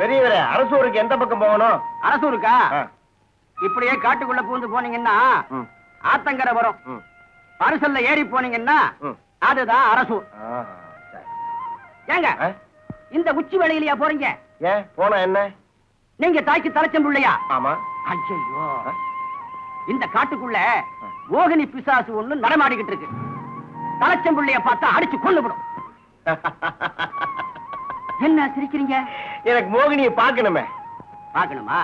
பெரியவரே, அரசூருக்கு எந்த பக்கம் போகணும்? அரசூருக்கா? இப்படியே காட்டுக்குள்ள பூந்து போனீங்கன்னா ஆத்தங்கரை வரும். பரிசல்ல ஏறி போனீங்கன்னா அதுதான் அரசூர். ஏங்க இந்த உச்சி வேளையிலயா போறீங்க? ஏன் போனா என்ன? நீங்க தாய்க்கு தலைச்சம்புள்ளையா? ஆமா. ஐயோ, இந்த காட்டுக்குள்ள மோகினி பிசாசு ஒண்ணு நடமாடிக்கிட்டு இருக்கு. தலைச்சம்புள்ளைய பார்த்தா அடிச்சு கொல்லுவிடும். என்ன சிரிக்கிறீங்க? எனக்கு மோகினியை பார்க்கணுமே. பார்க்கணுமா?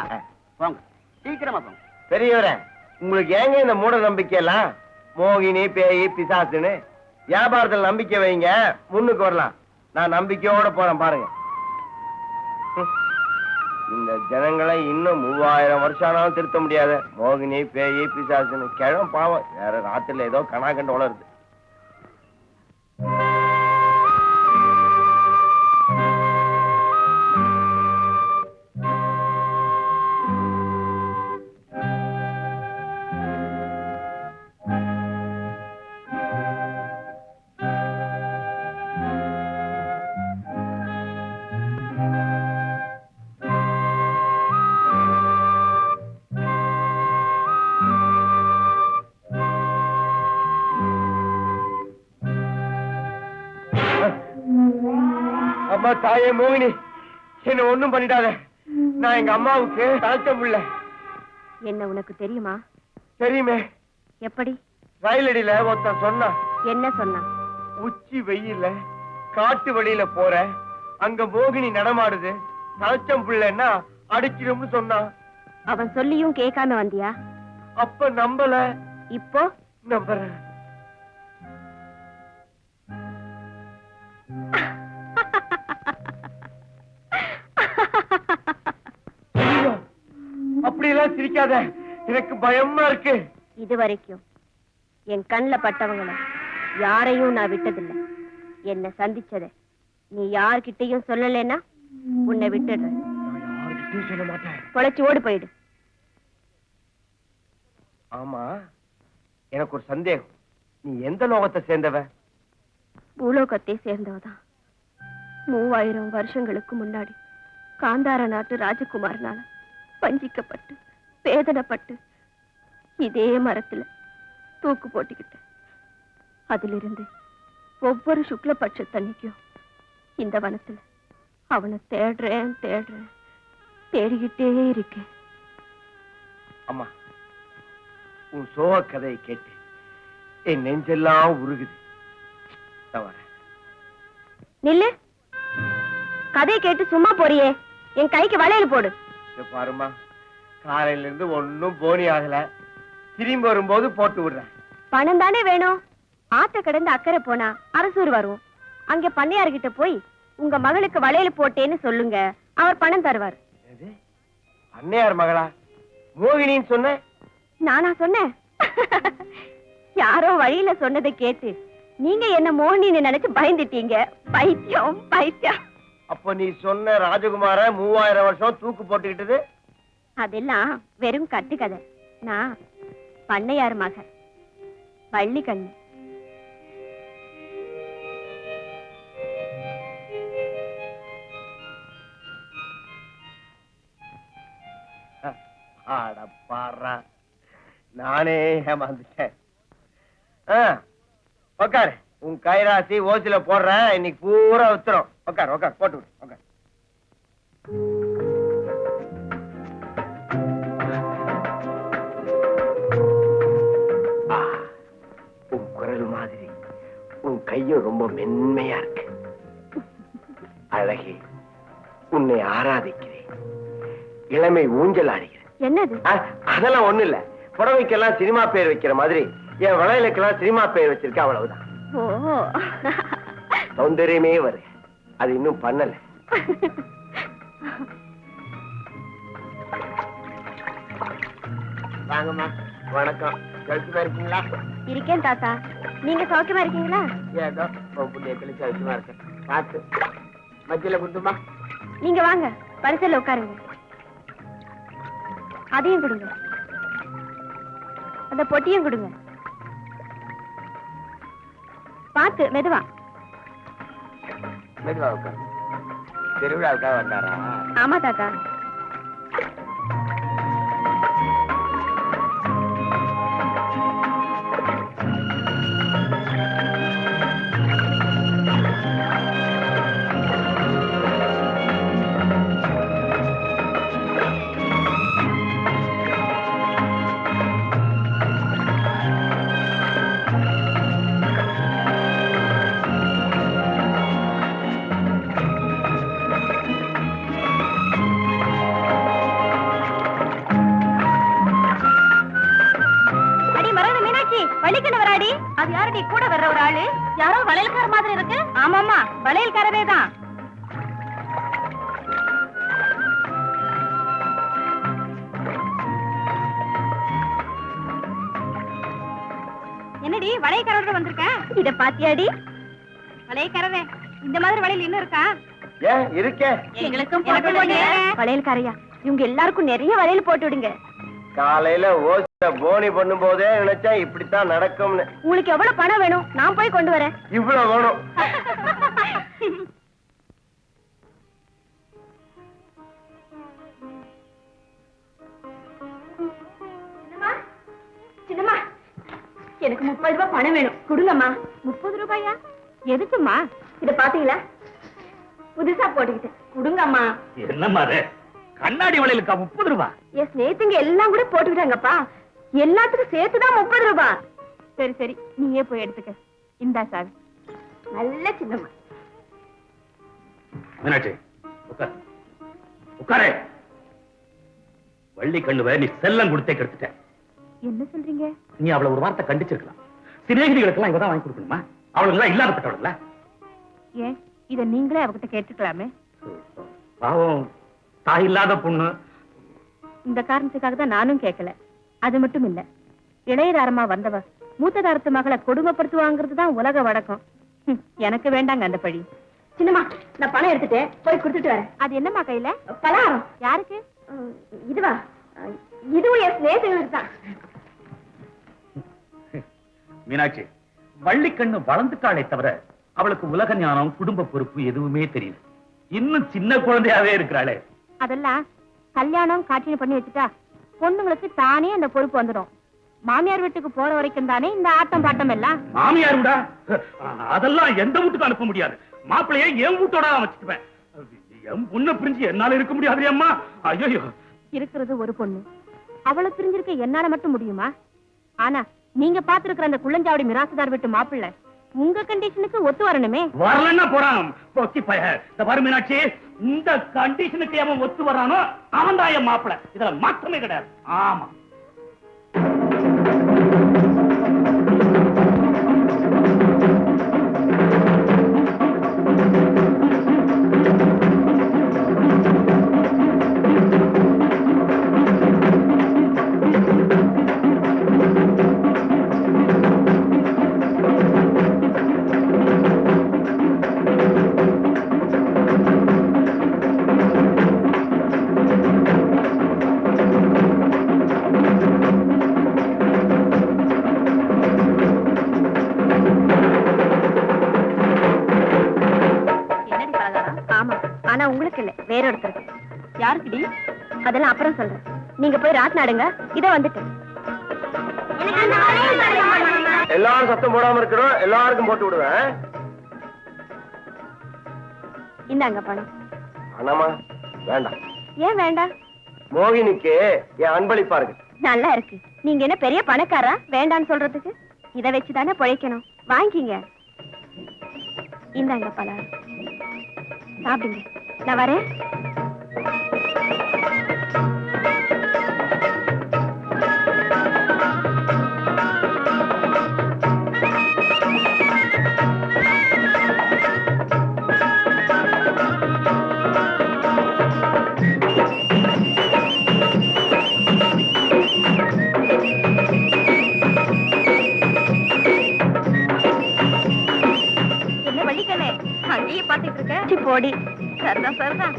போங்க, சீக்கிரமா போங்க. பெரியவரே, உங்களுக்கு ஏங்க இந்த மூட நம்பிக்கை எல்லாம்? மோகினி, பேய், பிசாசுன்னு வியாபாரத்தில் நம்பிக்கை வைங்க, முன்னுக்கு வரலாம். நான் நம்பிக்கையோட போறேன் பாருங்க. இந்த ஜனங்களை இன்னும் 3000 வருஷம் ஆனாலும் திருத்த முடியாது. மோகினி, பேய், பிசாசுன்னு கிழம் பாவம். வேற ராத்திரில ஏதோ கணா கண்டு வளருது. அம்மா, தாயே மோகினி, என்ன ஒண்ணும் பண்ணிடாத. நான் எங்க அம்மாவுக்கு தாழ்த்தம் பிள்ளை. என்ன உனக்கு தெரியுமா? தெரியுமே. எப்படி? ரயிலடியில ஒருத்தன் சொன்னா. என்ன சொன்னா? உச்சி வெயில்ல காட்டு வழியில போற, அங்க மோகினி நடமாடுது, தாழ்த்தம் பிள்ளைன்னா அடிச்சிடும்னு சொன்னான். அவன் சொல்லியும் கேட்காம வந்தியா? அப்ப நம்பல. இப்போ நம்புறேன். அப்படியெல்லாம் சிரிக்காத, எனக்கு பயமா இருக்கு. இதுவரைக்கும் என் கண்ணுல பட்டவங்கள யாரையும் நான் விட்டதில்லை. என்ன சந்திச்சத நீ யார்கிட்டையும் சொல்லலைன்னா உன்னை விட்டுடுறேன். யார்கிட்டையும் சொல்ல மாட்டேன். பொழைச்சு ஓடி போயிடு. ஆமா, எனக்கு ஒரு சந்தேகம். நீ எந்த லோகத்தை சேர்ந்தவ? பூலோகத்தை சேர்ந்தவதான். 3000 வருஷங்களுக்கு முன்னாடி காந்தார நாட்டு ராஜகுமாரனால பஞ்சிக்கப்பட்டு வேதனைப்பட்டு இதே மரத்துல தூக்கு போட்டுக்கிட்டேன். அதிலிருந்து ஒவ்வொரு சுக்லபட்சத்தன்னைக்கும் இந்த வனத்துல அவனை தேடுறேன் தேடிக்கிட்டே இருக்கேன். அம்மா, உன் சோக கதையை கேட்டு என் நெஞ்செல்லாம் உருகுது. நில்லு. கதையை கேட்டு சும்மா போறியே, என் கைக்கு வளையல் போடு. பாருமா, காலையில இருந்து ஒன்னும் போனி ஆகல. திரும்பி வரும்போது போட்டு விடுறேன். பணம் தானே வேணும். ஆத்த கடந்து அக்கறை போனா அரசூர் வரும். அங்க பண்ணையார்கிட்ட போய் உங்க மகளுக்கு வளையல் போட்டேன்னு சொல்லுங்க, அவர் பணம் தருவார். அன்னையார் மகளா? மோகினின்னு சொன்ன? நானா சொன்னேன்? யாரோ வழியில சொன்னதை கேட்டு நீங்க என்ன மோகினின்னு நினைச்சு பயந்துட்டீங்க. பைத்தியம் பைத்தியம். அப்ப நீ சொன்ன ராஜகுமார 3000 வருஷம் தூக்கு போட்டுக்கிட்டது அதெல்லாம் வெறும் கட்டுக்கதை. நான் பண்ணையார் மக வள்ளி கண்ணு. பாரா, நானே ஏமாந்துட்டேன். உக்காரு, உன் கைராசி ஓசில போடுறேன். இன்னைக்கு பூரா உத்தரம். உக்கார் உக்கார், போட்டு விடு. உக்கார். உன் குரல் மாதிரி உன் கையும் ரொம்ப மென்மையா இருக்கு. அழகே, உன்னை ஆராதிக்கிறேன். இளமை ஊஞ்சல் ஆடுகிறேன். என்னது? அதெல்லாம் ஒண்ணு இல்ல. புடவைக்கெல்லாம் சினிமா பேர் வைக்கிற மாதிரி என் வளையலுக்கெல்லாம் சினிமா பேர் வச்சிருக்க, அவ்வளவுதான். சௌந்தரியமே வரு, அது இன்னும் பண்ணல. வாங்கம்மா. வணக்கம். சௌக்கியமா இருக்கீங்களா? இருக்கேன் தாத்தா. நீங்க சௌக்கியமா இருக்கீங்களா? ஏதோ புண்ணியத்துல சௌக்கியமா இருக்கேன். பார்த்து மத்தியில குடுத்துமா. நீங்க வாங்க, பரிசல்ல உட்காருங்க. அதையும் கொடுங்க, அந்த பொட்டியும் கொடுங்க. பார்த்து மெதுவா. மெதுவா உட்காரு. திருவிழாவுக்காக வந்தாரா? ஆமா தாத்தா. அது யாரடி கூட வர்ற ஒரு ஆளு? யாரோ வளையல்கார மாதிரி இருக்கு. ஆமாமா, வளையல்காரவே தான். என்னடி வளையல்காரரோட வந்திருக்க? இத பாத்தியாடி? வளையல்காரவே இந்த மாதிரி வளையல் இன்னும் இருக்கா? ஏன் இருக்கே. எங்களுக்கும் வளையல்காரையா, இவங்க எல்லாருக்கும் நிறைய வளையல் போட்டு விடுங்க. காலையில ஓச போனி பண்ணும் போதே நினைச்சா இப்படித்தான் நடக்கும்னு. உங்களுக்கு எவ்வளவு பணம் வேணும்? நான் போய் கொண்டு வரேன். இவ்வளவு வேணும். சின்னம்மா, எனக்கு 30 ரூபாய் பணம் வேணும். கொடுங்கம்மா. 30 ரூபாயா? எதுக்குமா? இத பாத்தீங்களா? புதுசா போட்டுக்கிட்டு கொடுங்கம்மா. என்னம்மா அது? கண்ணாடி வளையலுக்கா 30 ரூபாய்? எஸ், நேத்துங்க எல்லாம் கூட போட்டுக்கிட்டாங்கப்பா. எல்லாத்துக்கும் சேர்த்துதான் 30 ரூபாய். சரி சரி, நீயே போய் எடுத்துக்க. இந்தா சார். நல்ல சின்னம்மா. மீனாட்சி, உட்கார். உட்காரே. வள்ளி கண்ணுவ நீ செல்லம் கொடுத்தே கெடுத்துட்ட. என்ன சொல்றீங்க? நீ அவளை ஒரு வார்த்தை கண்டிச்சிருக்கலாம். சிநேகிதிகளுக்கெல்லாம் இவதான் வாங்கி கொடுக்கணுமா? அவளுக்கு இல்லாதப்பட்டவள. ஏன் இத நீங்களே அவகிட்ட கேட்டுக்கலாமே. பாவம், தாய் இல்லாத பொண்ணு. இந்த காரணத்துக்காக தான் நானும் கேட்கல. அது மட்டும் இல்ல, இளையதாரமா வந்தவ மூத்ததாரத்து மகளை கொடுமைப்படுத்துவாங்கிறது தான் உலக வழக்கம். எனக்கு வேண்டாங்க அந்த பழி. சின்னம்மா, நான் பணம் எடுத்துட்டேன், போய் கொடுத்துட்டு வரேன். அது என்னம்மா கையில? பலகாரம். யாருக்கு? இதுவா? இதுவும் என் நேசங்களுக்கு தான். மீனாட்சி, வள்ளிக்கண்ணு வளர்ந்துட்டாளே தவிர அவளுக்கு உலக ஞானம், குடும்ப பொறுப்பு எதுவுமே தெரியல. இன்னும் சின்ன குழந்தையாவே இருக்கிறாளே. அதெல்லாம் கல்யாணம் காட்சி பண்ணி வச்சுட்டா பொண்ணுங்களுக்கு தானே அந்த பொறுப்பு வந்துடும். மாமியார் வீட்டுக்கு போற வரைக்கும் தானே இந்த ஆட்டம் பாட்டம் எல்லாம். மாமியார் விடா அதெல்லாம் எந்த வீட்டுக்கு அனுப்ப முடியாது. மாப்பிள்ளைய என் வீட்டோட வச்சுக்குவேன். என் பொண்ணை பிரிஞ்சு என்னால இருக்க முடியாது அம்மா. ஐயோ, இருக்கிறது ஒரு பொண்ணு, அவளை பிரிஞ்சிருக்க என்னால மட்டும் முடியுமா? ஆனா நீங்க பாத்துருக்கிற அந்த குள்ளஞ்சாவடி மிராசுதார் வீட்டு மாப்பிள்ளை உங்க கண்டிஷனுக்கு ஒத்து வரணுமே. வரலன்னா போறான் பொக்கி பய. இந்த பாரு மீனாட்சி, இந்த கண்டிஷனுக்கு அவன் ஒத்து வரானோ அவன் தான் என் மாப்பிள்ளை. இதுல மாற்றமே கிடையாது. ஆமா. உங்களுக்கு இல்ல, வேற ஒருத்தருக்கு. யாருக்குடி? அதெல்லாம் அப்புறம் சொல்றேன். நீங்க போய் ராட்நாடுங்க. இத வந்துட்டு எல்லாரும் சத்தம் போடாம இருக்கணும். எல்லாருக்கும் போட்டு விடுவேன். இந்தாங்க பணம். பணமா? வேண்டாம். ஏன் வேண்டாம்? மோகினிக்கு என் அன்பளிப்பா இருக்கு. நல்லா இருக்கு. நீங்க என்ன பெரிய பணக்காரா வேண்டான்னு சொல்றதுக்கு? இத வச்சுதானே பிழைக்கணும். வாங்கிங்க. இந்தாங்க பணம், சாப்பிடுங்க. நான் வரேன். என்ன வள்ளிக்கண்ணே, அங்கேயே பாத்துட்டு இருக்க? போடி. சரிதான் சரிதான்.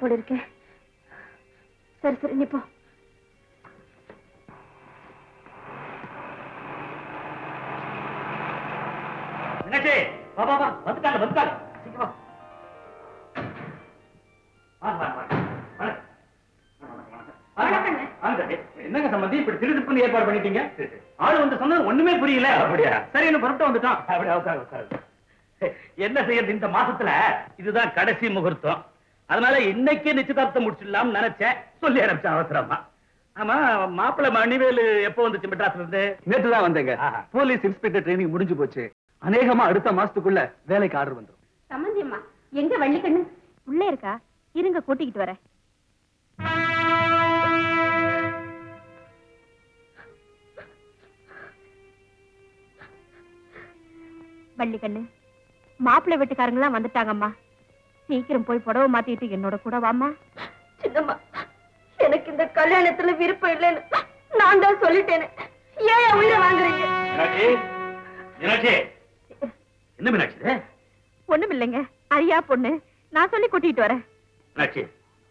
போல இருக்கேன். சரி சரி நீ போ. மீனாட்சி வா வா வா, வந்துட்டாங்க வந்துட்டாங்க, சீக்கிரம் வா. வா, வா, வா. என்னங்க சம்பந்தி இப்படி திருடுப்புன்னு ஏற்பாடு பண்ணிட்டீங்க? ஆளு வந்து சொன்னது ஒண்ணுமே புரியல. அப்படியா? சரி என்ன புறப்பட்டு வந்துட்டோம். அப்படியா? உட்காரு உட்காரு. என்ன செய்யறது, இந்த மாசத்துல இதுதான் கடைசி முகூர்த்தம். அதனால இன்னைக்கே நிச்சயதார்த்தம் முடிச்சிடலாம்னு நினைச்சேன். சொல்லி ஆரம்பிச்சேன் அவசரமா. ஆமா, மாப்பிள்ளை மணிவேலு எப்போ வந்துச்சு மெட்ராஸ்ல இருந்து? நேற்று தான் வந்தேங்க. போலீஸ் இன்ஸ்பெக்டர் ட்ரைனிங் முடிஞ்சு போச்சு. அநேகமா அடுத்த மாசத்துக்குள்ள வேலைக்கு ஆர்டர் வந்துடும். சம்பந்தி அம்மா எங்க வள்ளிக்கண்ணு? உள்ள இருக்கா, இருங்க கூட்டிக்கிட்டு வரேன். வள்ளிக்கண்ணு, மாப்பிள்ளை வீட்டுக்காரங்களாம் வந்துட்டாங்கம்மா. சீக்கிரம் போய் புடவை மாத்திட்டு என்னோட கூட வாமா. சின்னம்மா, எனக்கு இந்த கல்யாணத்துல விருப்பம் இல்லைன்னு நான் தான் சொல்லிட்டேனே. ஏன் உயிரை வாங்குறீங்க? மீனாட்சி, மீனாட்சி, என்ன மீனாட்சி இது? ஒண்ணும் இல்லைங்க, அரியா பொண்ணு. நான் சொல்லி கூட்டிட்டு வரேன். மீனாட்சி,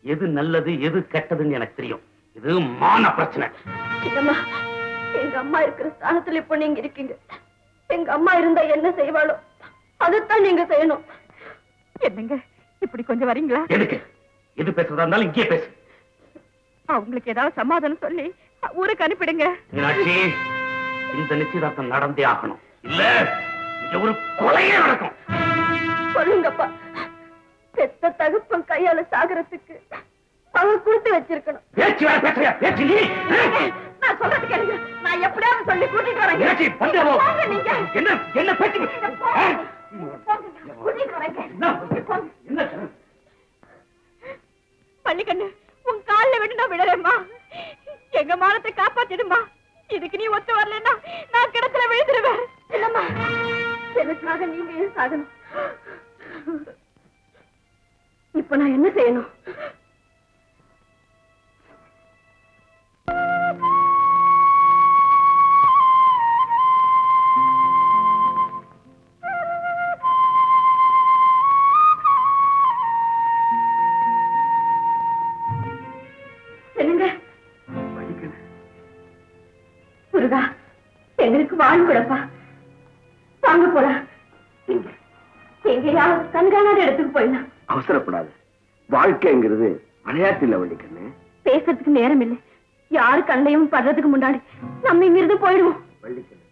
எது நல்லது எது கெட்டதுன்னு எனக்கு தெரியும். இது மான பிரச்சனை. சின்னம்மா, எங்க அம்மா இருக்கிற ஸ்தானத்துல இப்போ நீங்க இருக்கீங்க. எங்க அம்மா இருந்தா என்ன செய்வாளோ அதைத்தான் நீங்க செய்யணும். என்னங்க இப்படி கொஞ்சம் வரீங்களா? எதுக்கு? எது பேசுறதா இருந்தாலும் இங்கே பேசு. அவங்களுக்கு ஏதாவது சமாதானம் சொல்லி ஊருக்கு அனுப்பிடுங்க. மீனாட்சி, இந்த நிச்சயதார்த்தம் நடந்தே ஆகணும். இல்ல இங்க ஒரு கொலையே நடக்கும். சொல்லுங்கப்பா, பெத்த தகுப்பன் கையால சாகரத்துக்கு அவன் கொடுத்து வச்சிருக்கணும். பேச்சு வேற பேசுறியா? பேச்சு நீ. நான் சொல்றது கேளுங்க. நான் எப்படியாவது சொல்லி கூட்டிட்டு வரேன். மீனாட்சி, பந்தேவோ. போங்க நீங்க. என்ன என்ன பேச்சு? கூட்டிட்டு வரேங்க. என்ன பள்ளிக்கண்ணு, உன் கால்ல விட்டு நான் விடறேம்மா. எங்க மானத்தை காப்பாத்திடுமா. இதுக்கு நீ ஒத்து வரலன்னா நான் கிடத்துல விழுந்துருவேன். இல்லம்மா, எனக்காக நீங்க ஏன் சாகணும்? இப்ப நான் என்ன செய்யணும்? முருகா, எங்களுக்கு வாழ்வு கூடப்பா. வாங்க போலாம். எங்கேயாவது கண்காணாத இடத்துக்கு போயிடலாம். அவசரப்படாது. வாழ்க்கைங்கிறது விளையாட்டு வள்ளிக்கண்ணு. பேசுறதுக்கு நேரம் இல்லை. யாரு கண்ணையும் படுறதுக்கு முன்னாடி நம்ம இங்கிருந்து போயிடுவோம். வள்ளிக்கண்ணு,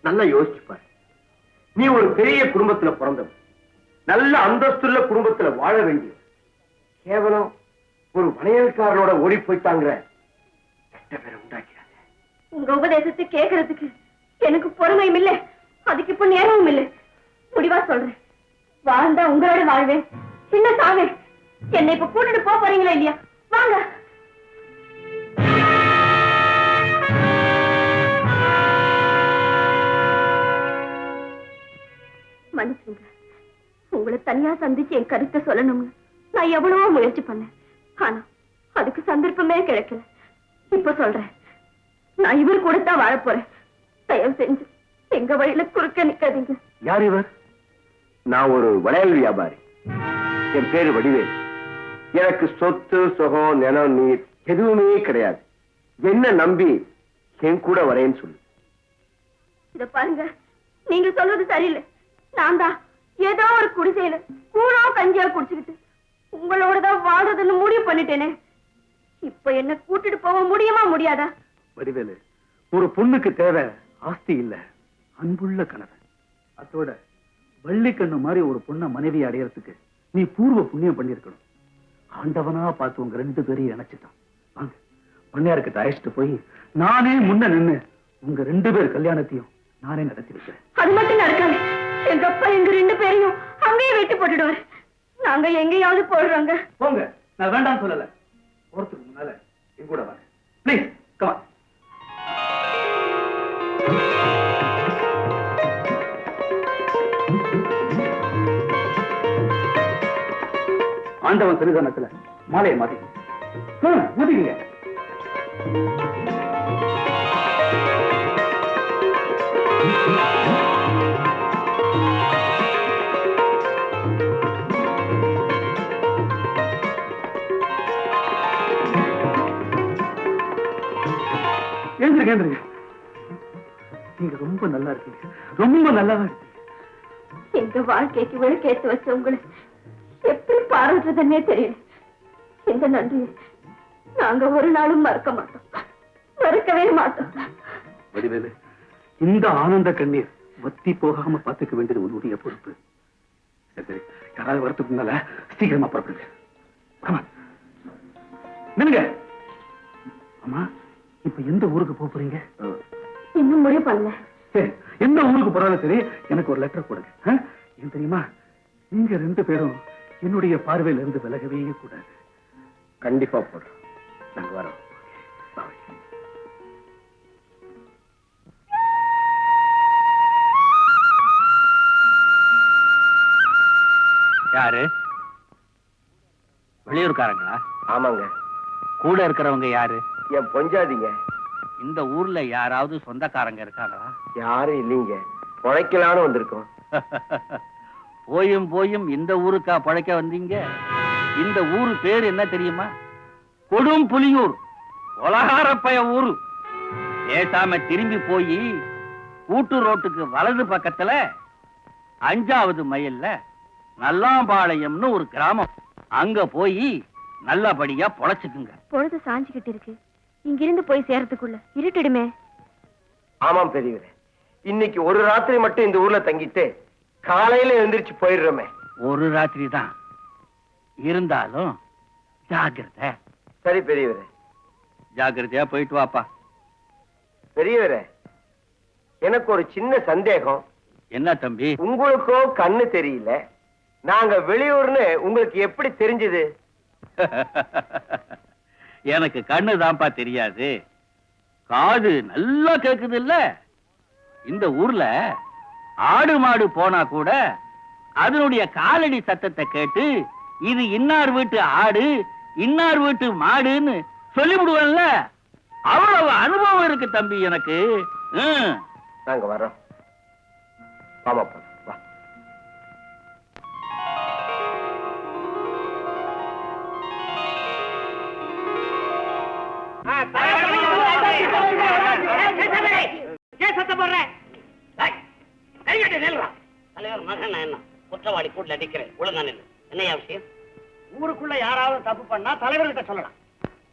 நல்லா யோசிச்சுப்பாரு. நீ ஒரு பெரிய குடும்பத்துல பிறந்தவன், நல்ல அந்தஸ்துள்ள குடும்பத்துல வாழ வேண்டிய கேவலம் ஒரு வளையல்காரனோட ஓடி போயிட்டாங்கிற கெட்ட பேரை உண்டாக்கிறாங்க. உங்க உபதேசத்தை கேட்கறதுக்கு எனக்கு பொறுமையும் இல்லை, அதுக்கு இப்ப நேரமும் இல்லை. முடிவா சொல்றேன், வாழ்ந்தா உங்களோட வாழ்வேன், சின்ன சாவேன். என்னை இப்ப கூட்டிட்டு போறீங்களா இல்லையா? வாங்க. மன்னிச்சுங்க, உங்களை தனியா சந்திச்சு என் கருத்தை சொல்லணும்னு நான் எவ்வளவோ முயற்சி பண்ணேன். ஆனா அதுக்கு சந்தர்ப்பமே கிடைக்கல. இப்ப சொல்றேன், நான் இவர் கூட தான் வாழ போறேன். தயவு செஞ்சு எங்க வழியில குறுக்க நிக்காதீங்க. யார் இவர்? நான் ஒரு வளையல் வியாபாரி. என் பேரு வடிவேல். எனக்கு சொத்து சுகம் நிலம் நீர் எதுவுமே கிடையாது. என்ன நம்பி என் கூட வரேன்னு சொல்லு. இத பாருங்க, நீங்க சொல்றது சரியில்லை. நான் தான் ஏதோ ஒரு குடிசையில கூழோ கஞ்சியா குடிச்சுக்கிட்டு உங்களோட தான் வாழ்றதுன்னு முடிவு பண்ணிட்டேனே. இப்ப என்ன கூட்டிட்டு போக முடியுமா முடியாதா? வடிவேலு, ஒரு பொண்ணுக்கு தேவை ஆஸ்தி இல்ல, அன்புள்ள கணவன். அதோட வள்ளிக்கண்ணு மாதிரி ஒரு பொண்ணை மனைவி அடையறதுக்கு நீ பூர்வ புண்ணியம் பண்ணிருக்கணும். ஆண்டவனா பார்த்து உங்க 2 பேரையும் இணைச்சுட்டான். வாங்க, பண்ணையாருக்கு அழைச்சிட்டு போய் நானே முன்ன நின்னு உங்க 2 பேர் கல்யாணத்தையும் நானே நடத்தி வைக்கிறேன். அது மட்டும் நடக்காது. எங்க அப்பா எங்க 2 பேரையும் அங்கேயே வெட்டி போட்டுடுவாரு. நாங்க எங்கேயாவது போடுறோங்க. போங்க, நான் வேண்டாம் சொல்லல. போறதுக்கு முன்னால என் கூட வாங்க ப்ளீஸ். கமான். ஆண்டவன் திருதனத்துல மாலையை மாத்திக்கீங்க. எழுந்திருங்க எழுந்திருங்க. நீங்க ரொம்ப நல்லா இருக்கீங்க, ரொம்ப நல்லா இருக்கீங்க. எங்க வாழ்க்கைக்கு விளக்கேத்து வச்ச உங்களை எப்படி பாராட்டுறதுன்னே தெரியல. இந்த நன்றியை நாங்க ஒரு நாளும் மறக்க மாட்டோம், மறக்கவே மாட்டோம். வடிவேலு, இந்த ஆனந்த கண்ணீர் வத்தி போகாம பாத்துக்க வேண்டியது உன்னுடைய பொறுப்பு. சரி, யாராவது வரத்துக்கு முன்னால சீக்கிரமா புறப்படுங்க. நின்னுங்க. அம்மா, இப்ப எந்த ஊருக்கு போறீங்க? இன்னும் முடிவு பண்ணல. சரி, எந்த ஊருக்கு போறாலும் சரி, எனக்கு ஒரு லெட்டர் கொடுங்க. ஏன் தெரியுமா, நீங்க 2 பேரும் என்னுடைய பார்வையில இருந்து விலகவே கூடாது. கண்டிப்பா போடுறோம். நாங்க வரோம். யாரு? வெளியூர்காரங்களா? ஆமாங்க. கூட இருக்கிறவங்க யாரு? என் பொஞ்சாதிங்க. இந்த ஊர்ல யாராவது சொந்தக்காரங்க இருக்காங்களா? யாரும் இல்லைங்க, உழைக்கலான்னு வந்திருக்கோம். போயும் இந்த ஊருக்கா பழைக்க வந்தீங்க? இந்த ஊரு பேர் என்ன தெரியுமா? கொடும் புலியூர், உலகாரப்பய ஊரு. பேசாம திரும்பி போய் கூட்டு ரோட்டுக்கு வலது பக்கத்துல 5வது மைல்ல நல்லாம்பாளையம்னு ஒரு கிராமம். அங்க போய் நல்லபடியா பொழைச்சுக்குங்க. பொழுது சாஞ்சுக்கிட்டு இருக்கு, இங்கிருந்து போய் சேர்றதுக்குள்ள இருட்டிடுமே. ஆமாம் பெரியவரே, இன்னைக்கு ஒரு ராத்திரி மட்டும் இந்த ஊர்ல தங்கிட்டு காலையில எழுந்திருச்சு போயிடுறோமே. ஒரு ராத்திரி தான் இருந்தாலும் ஜாக்கிரதை. சரி பெரியவரே. ஜாக்கிரதையா போயிட்டு வாப்பா. பெரியவரே, எனக்கு ஒரு சின்ன சந்தேகம். என்ன தம்பி? உங்களுக்கோ கண்ணு தெரியல, நாங்க வெளியூர்னு உங்களுக்கு எப்படி தெரிஞ்சது? எனக்கு கண்ணு தான்ப்பா தெரியாது, காது நல்லா கேக்குது இல்ல. இந்த ஊர்ல ஆடு மாடு போனா கூட அதனுடைய காலடி சத்தத்தை கேட்டு இது இன்னார் வீட்டு ஆடு, இன்னார் வீட்டு மாடுன்னு சொல்லிவிடுவேன்ல. அவ்வளவு அனுபவம் இருக்கு தம்பி எனக்கு. நாங்க வரோம். ஆமாப்பா, வா. தலைவர் மகன் என்ன குற்றவாளி கூட்டில் அடிக்கிறேன், ஒழுங்கா நில்லு. என்னையா விஷயம்? ஊருக்குள்ள யாராவது தப்பு பண்ணா தலைவர்கிட்ட சொல்லலாம்.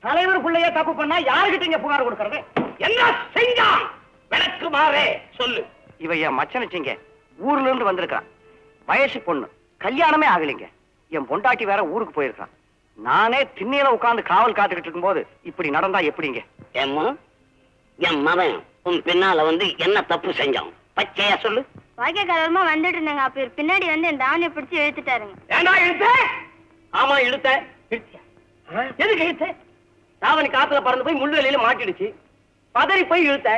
தலைவருக்குள்ளேயே தப்பு பண்ணா யாருகிட்ட இங்க புகார் கொடுக்கறது? என்ன செஞ்சான் விளக்கு மாறே சொல்லு. இவ என் மச்சனிச்சிங்க, ஊர்ல இருந்து வந்திருக்கான். வயசு பொண்ணு, கல்யாணமே ஆகலைங்க. என் பொண்டாட்டி வேற ஊருக்கு போயிருக்கான். நானே திண்ணையில உட்கார்ந்து காவல் காத்துக்கிட்டு இருக்கும் போது இப்படி நடந்தா எப்படிங்க? ஏம்மா, என் மகன் உன் பின்னால வந்து என்ன தப்பு செஞ்சான் பச்சையா சொல்லு. வாய்க்காரமா வந்துட்டு இருந்தாங்க, அப்ப பின்னாடி வந்து இந்த ஆணையை பிடிச்சு இழுத்துட்டாருங்க. ஏண்டா இழுத்த? ஆமா இழுத்த. எதுக்கு இழுத்த? தாவணி காத்துல பறந்து போய் முள்ளுவெளியில மாட்டிடுச்சு, பதறி போய் இழுத்த.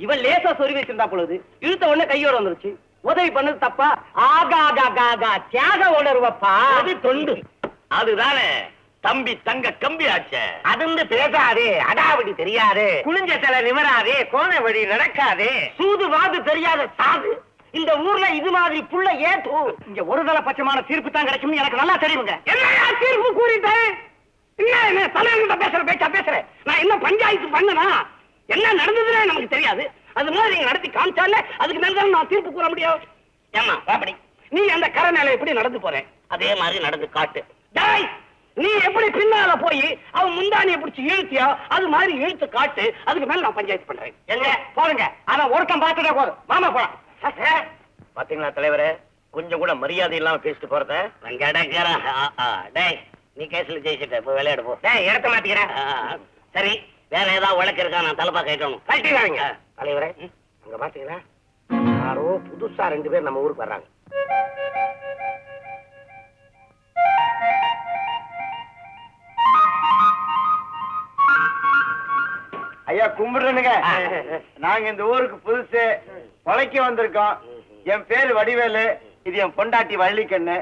இவன் லேசா சொருவி வச்சிருந்தா பொழுது இழுத்த உடனே கையோட வந்துருச்சு. உதவி பண்ணது தப்பா? ஆகா தியாக உணர்வப்பா. அது தொண்டு. அதுதானே தம்பி தங்க கம்பி ஆச்சே. அது பேசாதே, அடாவடி தெரியாது, குளிஞ்ச தலை நிவராதே, கோண வழி நடக்காதே, சூது வாது தெரியாத சாது. இந்த ஊர்ல இது மாதிரி புள்ள ஏத்து. இங்க ஒரு தலை பட்சமான தீர்ப்பு தான் கிடைக்கும்னு எனக்கு நல்லா தெரியுங்க. என்ன தீர்ப்பு கூறிட்டேன்? என்ன தலைவர்கிட்ட பேசுற பேச்சா பேசுறேன்? நான் என்ன பஞ்சாயத்து பண்ணனா? என்ன நடந்ததுன்னே நமக்கு தெரியாது. அது மாதிரி நீங்க நடத்தி காமிச்சால அதுக்கு மேலதான் நான் தீர்ப்பு கூற முடியும். ஏமா அப்படி நீ அந்த கரை மேல எப்படி நடந்து போறேன் அதே மாதிரி நடந்து காட்டு. டேய், நீ எப்படி பின்னால போய் அவன் முந்தானிய பிடிச்சி இழுத்தியோ அது மாதிரி இழுத்து காட்டு. அதுக்கு மேல நான் பஞ்சாயத்து பண்றேன். எங்க போறங்க? ஆனா ஒருத்தன் பார்த்துட்டே போதும். மாமா போலாம். பாத்தீங்களா தலைவரே, கொஞ்சம் கூட மரியாதை இல்லாம பேசிட்டு போறத. டேய், நீ கேஸ்ல ஜெயிச்சிட்ட, போய் விளையாடு போ. டேய், இடத்த மாத்திக்கிறேன். சரி, வேற ஏதாவது வழக்கு இருக்கா? நான் தலைப்பா கேட்கணும். கட்டிடுறாங்க தலைவரே. அங்க பாத்தீங்களா, யாரோ புதுசா 2 பேர் நம்ம ஊருக்கு வர்றாங்க. ஐயா கும்பிடுறேனுங்க. நாங்க இந்த ஊருக்கு புதுசு, பொழைக்க வந்திருக்கோம். என் பேரு வடிவேலு, இது என் பொண்டாட்டி வள்ளிக்கண்ணு.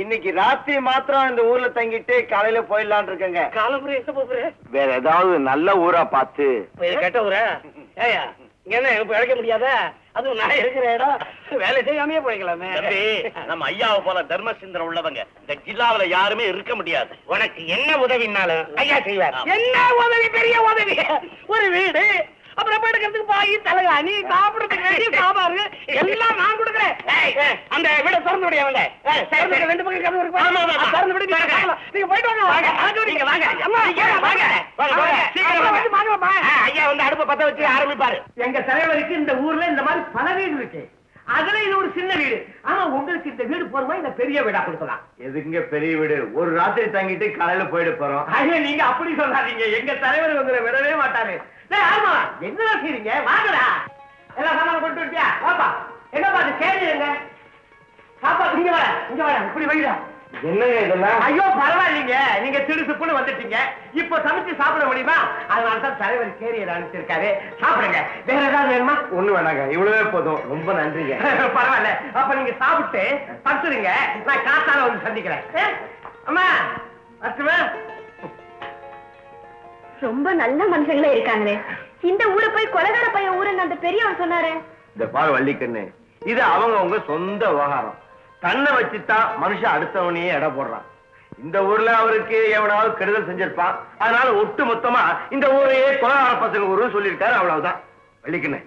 இன்னைக்கு ராத்திரி மாத்திரம் இந்த ஊர்ல தங்கிட்டு காலையில போயிடலான் இருக்கங்க. காலமுறை எங்க போகுற? வேற ஏதாவது நல்ல ஊரா பார்த்து. கெட்ட ஊரா? ஏயா, இங்க என்ன இப்ப இழைக்க முடியாத? அதுவும் நான் இருக்கிற இடம், வேலை செய்யாமே போய்க்கலாமே. நம்ம ஐயாவை போல தர்ம சிந்தனை உள்ளவங்க இந்த ஜில்லாவில யாருமே இருக்க முடியாது. உனக்கு என்ன உதவினாலும் ஐயா செய்வார். என்ன உதவி? பெரிய உதவி. ஒரு வீடு, அப்புறம் எடுக்கிறதுக்கு பாய் தலகா நீ சாப்பிடுறதுக்கு சாப்பாடு எல்லாம் நான் கொடுக்குறேன். அந்த வீட திறந்து விடியவங்க ரெண்டு பக்கம் கதவு இருக்கு. ஆமா ஆமா திறந்து விடுங்க. நீங்க போயிட்டு வாங்க. நீங்க வாங்க. அம்மா வாங்க சீக்கிரம் வாங்க. ஐயா வந்து அடுப்பை பத்த வச்சு ஆரம்பிப்பாரு. எங்க தலைவருக்கு இந்த ஊர்ல இந்த மாதிரி பல வீடு இருக்கு. அதுல இது ஒரு சின்ன வீடு. ஆனா உங்களுக்கு இந்த வீடு போறமா இந்த பெரிய வீடா கொடுக்கலாம். எதுங்க பெரிய வீடு? ஒரு ராத்திரி தங்கிட்டு காலையில போயிட்டு போறோம். ஐயா நீங்க அப்படி சொல்லாதீங்க. எங்க தலைவர் உங்களை விடவே மாட்டாரு. ஆமா என்ன செய்றீங்க? வாங்கடா. எல்லாம் சாமான கொண்டு விட்டியா? வாப்பா. என்னப்பா அது கேளுங்க. சாப்பா இங்க வர இப்படி வைடா. என்னங்க இதெல்லாம்? ஐயோ பரவாயில்லைங்க. நீங்க திடுசுப்புன்னு வந்துட்டீங்க. இப்ப சமைச்சு சாப்பிட முடியுமா? அதனாலதான் தலைவர் கேரியர் அனுப்பிச்சிருக்காரு. சாப்பிடுங்க. வேற ஏதாவது வேணுமா? ஒண்ணு வேணாங்க, இவ்வளவே போதும். ரொம்ப நன்றிங்க. பரவாயில்ல. அப்ப நீங்க சாப்பிட்டு படுத்துருங்க. நான் காத்தால வந்து சந்திக்கிறேன். அம்மா அச்சுமா. ரொம்ப நல்ல மனுஷங்களே இருக்காங்களே. இந்த ஊரை போய் கொலகார பையன் ஊருன்னு அந்த பெரியவன் சொன்னாரு. இந்த பாரு வள்ளிக்கண்ணு, இது அவங்க உங்க சொந்த விவகாரம். தன்னை வச்சுதான் மனுஷன் அடுத்தவனையே எடை போடுறான். இந்த ஊர்ல அவருக்கு எவனாவது கெடுதல் செஞ்சிருப்பான். அதனால ஒட்டு மொத்தமா இந்த ஊரையே கொலகார பசங்க ஊருன்னு சொல்லியிருக்காரு. அவ்வளவுதான். வள்ளிக்கண்ணு,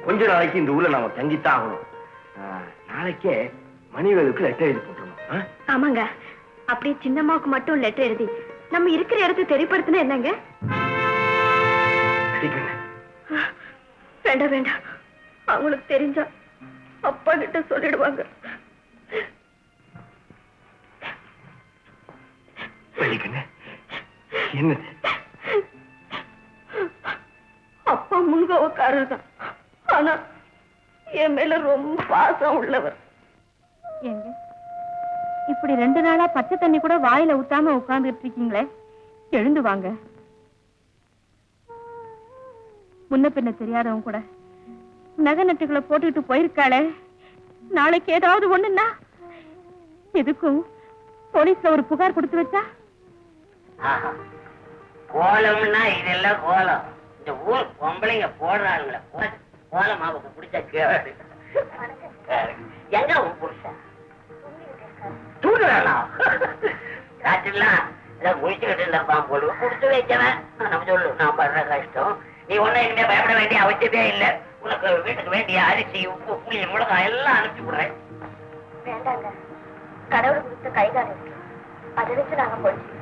கொஞ்ச நாளைக்கு இந்த ஊர்ல நாம தங்கித்தான் ஆகணும். நாளைக்கே மணிவேலுக்கு லெட்டர் எழுதி போட்டுருணும். ஆமாங்க. அப்படியே சின்னம்மாவுக்கு மட்டும் லெட்டர் எழுதி நம்ம இருக்கிற இடத்தை தெரியப்படுத்தினா என்னங்க? வேண்டாம் வேண்டாம். அவங்களுக்கு தெரிஞ்சா அப்பா கிட்ட சொல்லிடுவாங்க. என்ன? அப்பா முன்கோவக்காரர் தான். ஆனா என் மேல ரொம்ப பாசம் உள்ளவர். ஏங்க இப்படி 2 நாளா பச்சை தண்ணி கூட வாயில ஊத்தாம உட்கார்ந்துட்டு இருக்கீங்களே, எழுந்து வாங்க. முன்ன பின்ன தெரியாதவங்க கூட நகை நட்டுகளை போட்டுக்கிட்டு போயிருக்காளே, நாளைக்கு ஏதாவது ஒண்ணுன்னா எதுக்கும் போலீஸ்ல ஒரு புகார் கொடுத்து வச்சா? கோலம்னா இதெல்லாம் கோலம். இந்த ஊர் பொம்பளைங்க போடுறாங்களே கோலம் அவருக்கு பிடிச்ச கேடு. எங்க உன் புருஷன் தூங்குறானா? ராத்திரிலாம் முடிச்சுக்கிட்டு இருந்திருப்பான் போல. குடுத்து வைக்கிறேன் நம்ம சொல்லு. நான் படுற கஷ்டம் நீ ஒன்னும் இனிமே பயப்பட வேண்டிய அவசியமே இல்லை. உனக்கு வீட்டுக்கு வேண்டிய அரிசி உப்பு புளி மிளகாய் எல்லாம் அனுப்பிச்சு விடுறேன். வேண்டாங்க. கடவுள் கொடுத்த கைகால் இருக்கு, அதை வச்சு நாங்க போச்சு.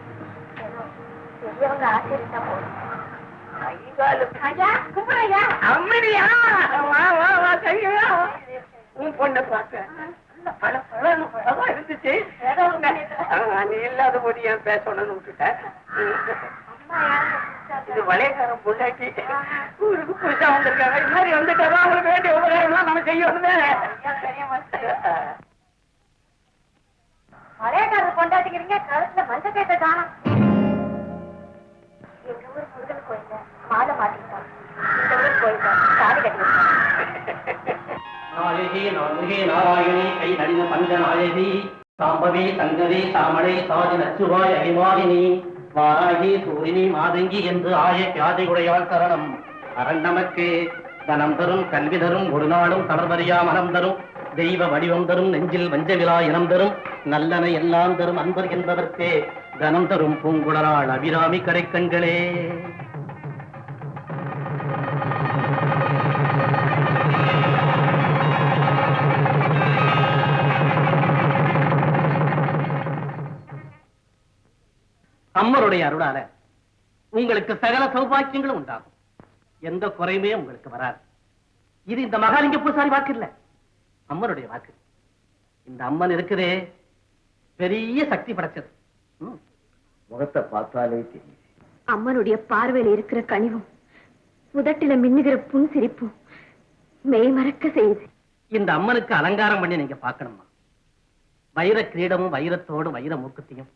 பெரியவங்க ஆசை இருந்தா போதும். உன் பொண்ணை பார்த்தேன். இருந்துச்சு. நீ இல்லாத போது ஏன் பேசணும்னு விட்டுட்டேன். இது வளையக்காரன் பொண்டாட்டி ஊருக்கு புதுசா வந்திருக்காங்க. இது மாதிரி வந்துட்டாரா அவங்களுக்கு வேண்டிய உபகாரம்லாம் நம்ம செய்யணும். வளையக்காரர் கொண்டாட்டிக்கிறீங்க, கழுத்துல மஞ்ச கேட்ட காணும். எங்க ஊர் முருகன் கோயில மாலை மாட்டிக்கிட்டோம். இந்த ஊர் கோயில தாலி கட்டிக்கிட்டோம். நாயகி நாயகி நாராயணி கை நடின பஞ்ச நாயகி சாம்பவி தங்கவி சாமடை சாதி நச்சுவாய் அடிமாதினி வாராகி சூரினி மாதங்கி என்று ஆய பியாதையுடையாள் சரணம். அரண் நமக்கு தனம் தரும் கல்வி தரும் ஒரு நாளும் தளர்வறியா மனம் தரும் தெய்வ வடிவம் தரும் நெஞ்சில் வஞ்சவிழா இனம் தரும் நல்லன எல்லாம் தரும் அன்பர் என்பதற்கே தனம் தரும் பூங்குழலாள் அபிராமி கரைக்கண்களே. அம்மருடைய அருளால உங்களுக்கு சகல சௌபாக்கியங்களும் உண்டாகும். எந்த குறையுமே உங்களுக்கு வராது. இது இந்த மகாலிங்க பூசாரி வாக்கு இல்ல, அம்மனுடைய வாக்கு. இந்த அம்மன் இருக்குதே பெரிய சக்தி படைச்சது. முகத்தை பார்த்தாலே தெரியும். அம்மனுடைய பார்வையில இருக்கிற கனிவும் உதட்டில மின்னுகிற புன் சிரிப்பும் மெய் மறக்க செய்யுது. இந்த அம்மனுக்கு அலங்காரம் பண்ணி நீங்க பார்க்கணுமா? வைர கிரீடமும் வைரத்தோடும் வைர மூக்கத்தையும்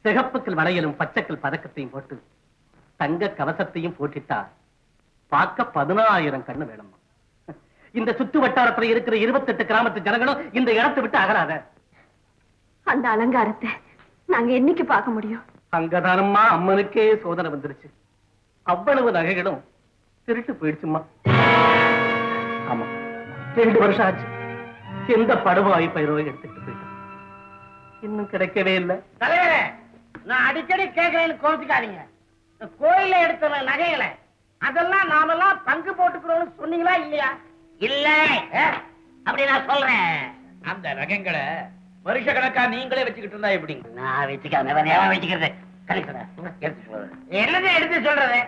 சிகப்புக்கள் வளையலும் பச்சைக்கல் பதக்கத்தையும் போட்டு தங்க கவசத்தையும் போட்டுட்டா பார்க்க 10000 கண்ணு வேணுமா? இந்த சுத்து வட்டாரத்துல இருக்கிற 28 கிராமத்து ஜனங்களும் இந்த இடத்தை விட்டு அகலாத. அந்த அலங்காரத்தை நாங்க என்னைக்கு பார்க்க முடியும்? அங்கதானம்மா அம்மனுக்கே சோதனை வந்துருச்சு. அவ்வளவு நகைகளும் திருட்டு போயிடுச்சுமா. ஆமா, 2 வருஷம் ஆச்சு. எந்த படுவாய் பயிரோ எடுத்துட்டு போயிட்டான். இன்னும் கிடைக்கவே இல்லை. தலைவரே, நான் அடிக்கடி கேட்கிறேன்னு கோபிக்காதீங்க. கோயில எடுத்த நகைகளை அதெல்லாம் நாமெல்லாம் பங்கு போட்டுக்கிறோம்னு சொன்னீங்களா இல்லையா? இல்ல அப்படி நான் சொல்றேன். அந்த நகைங்களை வருஷ கணக்கா நீங்களே வச்சுக்கிட்டு இருந்தா எப்படி? நான் வச்சுக்கிறேன், எவன் வச்சுக்கிறது? கழிச்சுடா, எடுத்து சொல்றேன். என்னது எடுத்து சொல்றது?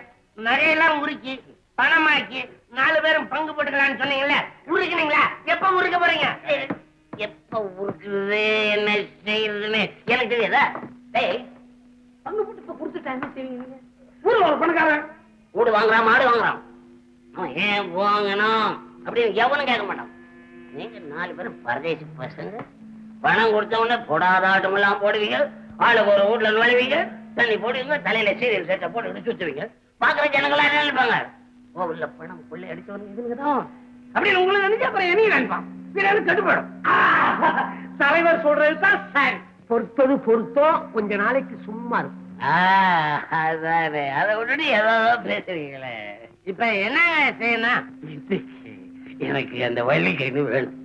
நகையெல்லாம் உருக்கி பணமாக்கி 4 பேரும் பங்கு போட்டுக்கலாம்னு சொன்னீங்கல்ல, உருக்குனீங்களா? எப்ப உருக்க போறீங்க? எப்ப உருக்குறது என்ன செய்யறதுன்னு எனக்கு தெரியாதா? டேய், பங்கு போட்டு இப்ப கொடுத்துட்டா என்ன செய்வீங்க நீங்க? ஊர்ல ஒரு பணக்காரன் வீடு வாங்குறான், மாடு வாங்குறான், அவன் ஏன் வாங்கணும் அப்படின்னு எவனும் கேட்க மாட்டான். நீங்க 4 பேரும் பரதேசி பசங்க, பணம் கொடுத்த உடனே போடாத ஆட்டம் எல்லாம் போடுவீங்க, ஆளுக்கு ஒரு வீட்டுல நுழைவீங்க, தண்ணி போடுவீங்க, தலையில சீரியல் சேட்டை போட்டு சுத்துவீங்க. பாக்குற ஜனங்களா என்ன நினைப்பாங்க? கோவில்ல பணம் கொள்ளை அடிச்சு வந்து இதுங்கதான் அப்படின்னு உங்களுக்கு நினைச்சா அப்புறம் என்ன நினைப்பான்? பிறகு கட்டுப்படும். தலைவர் சொல்றதுதான் சரி. பொறுத்தது பொறுத்தோம், கொஞ்ச நாளைக்கு சும்மா இருக்கும். அதானே, அதை விட்டுட்டு ஏதோ பேசுறீங்களே. இப்ப என்ன செய்யணும்? எனக்கு அந்த வள்ளிக்கிழங்கு வேணும்.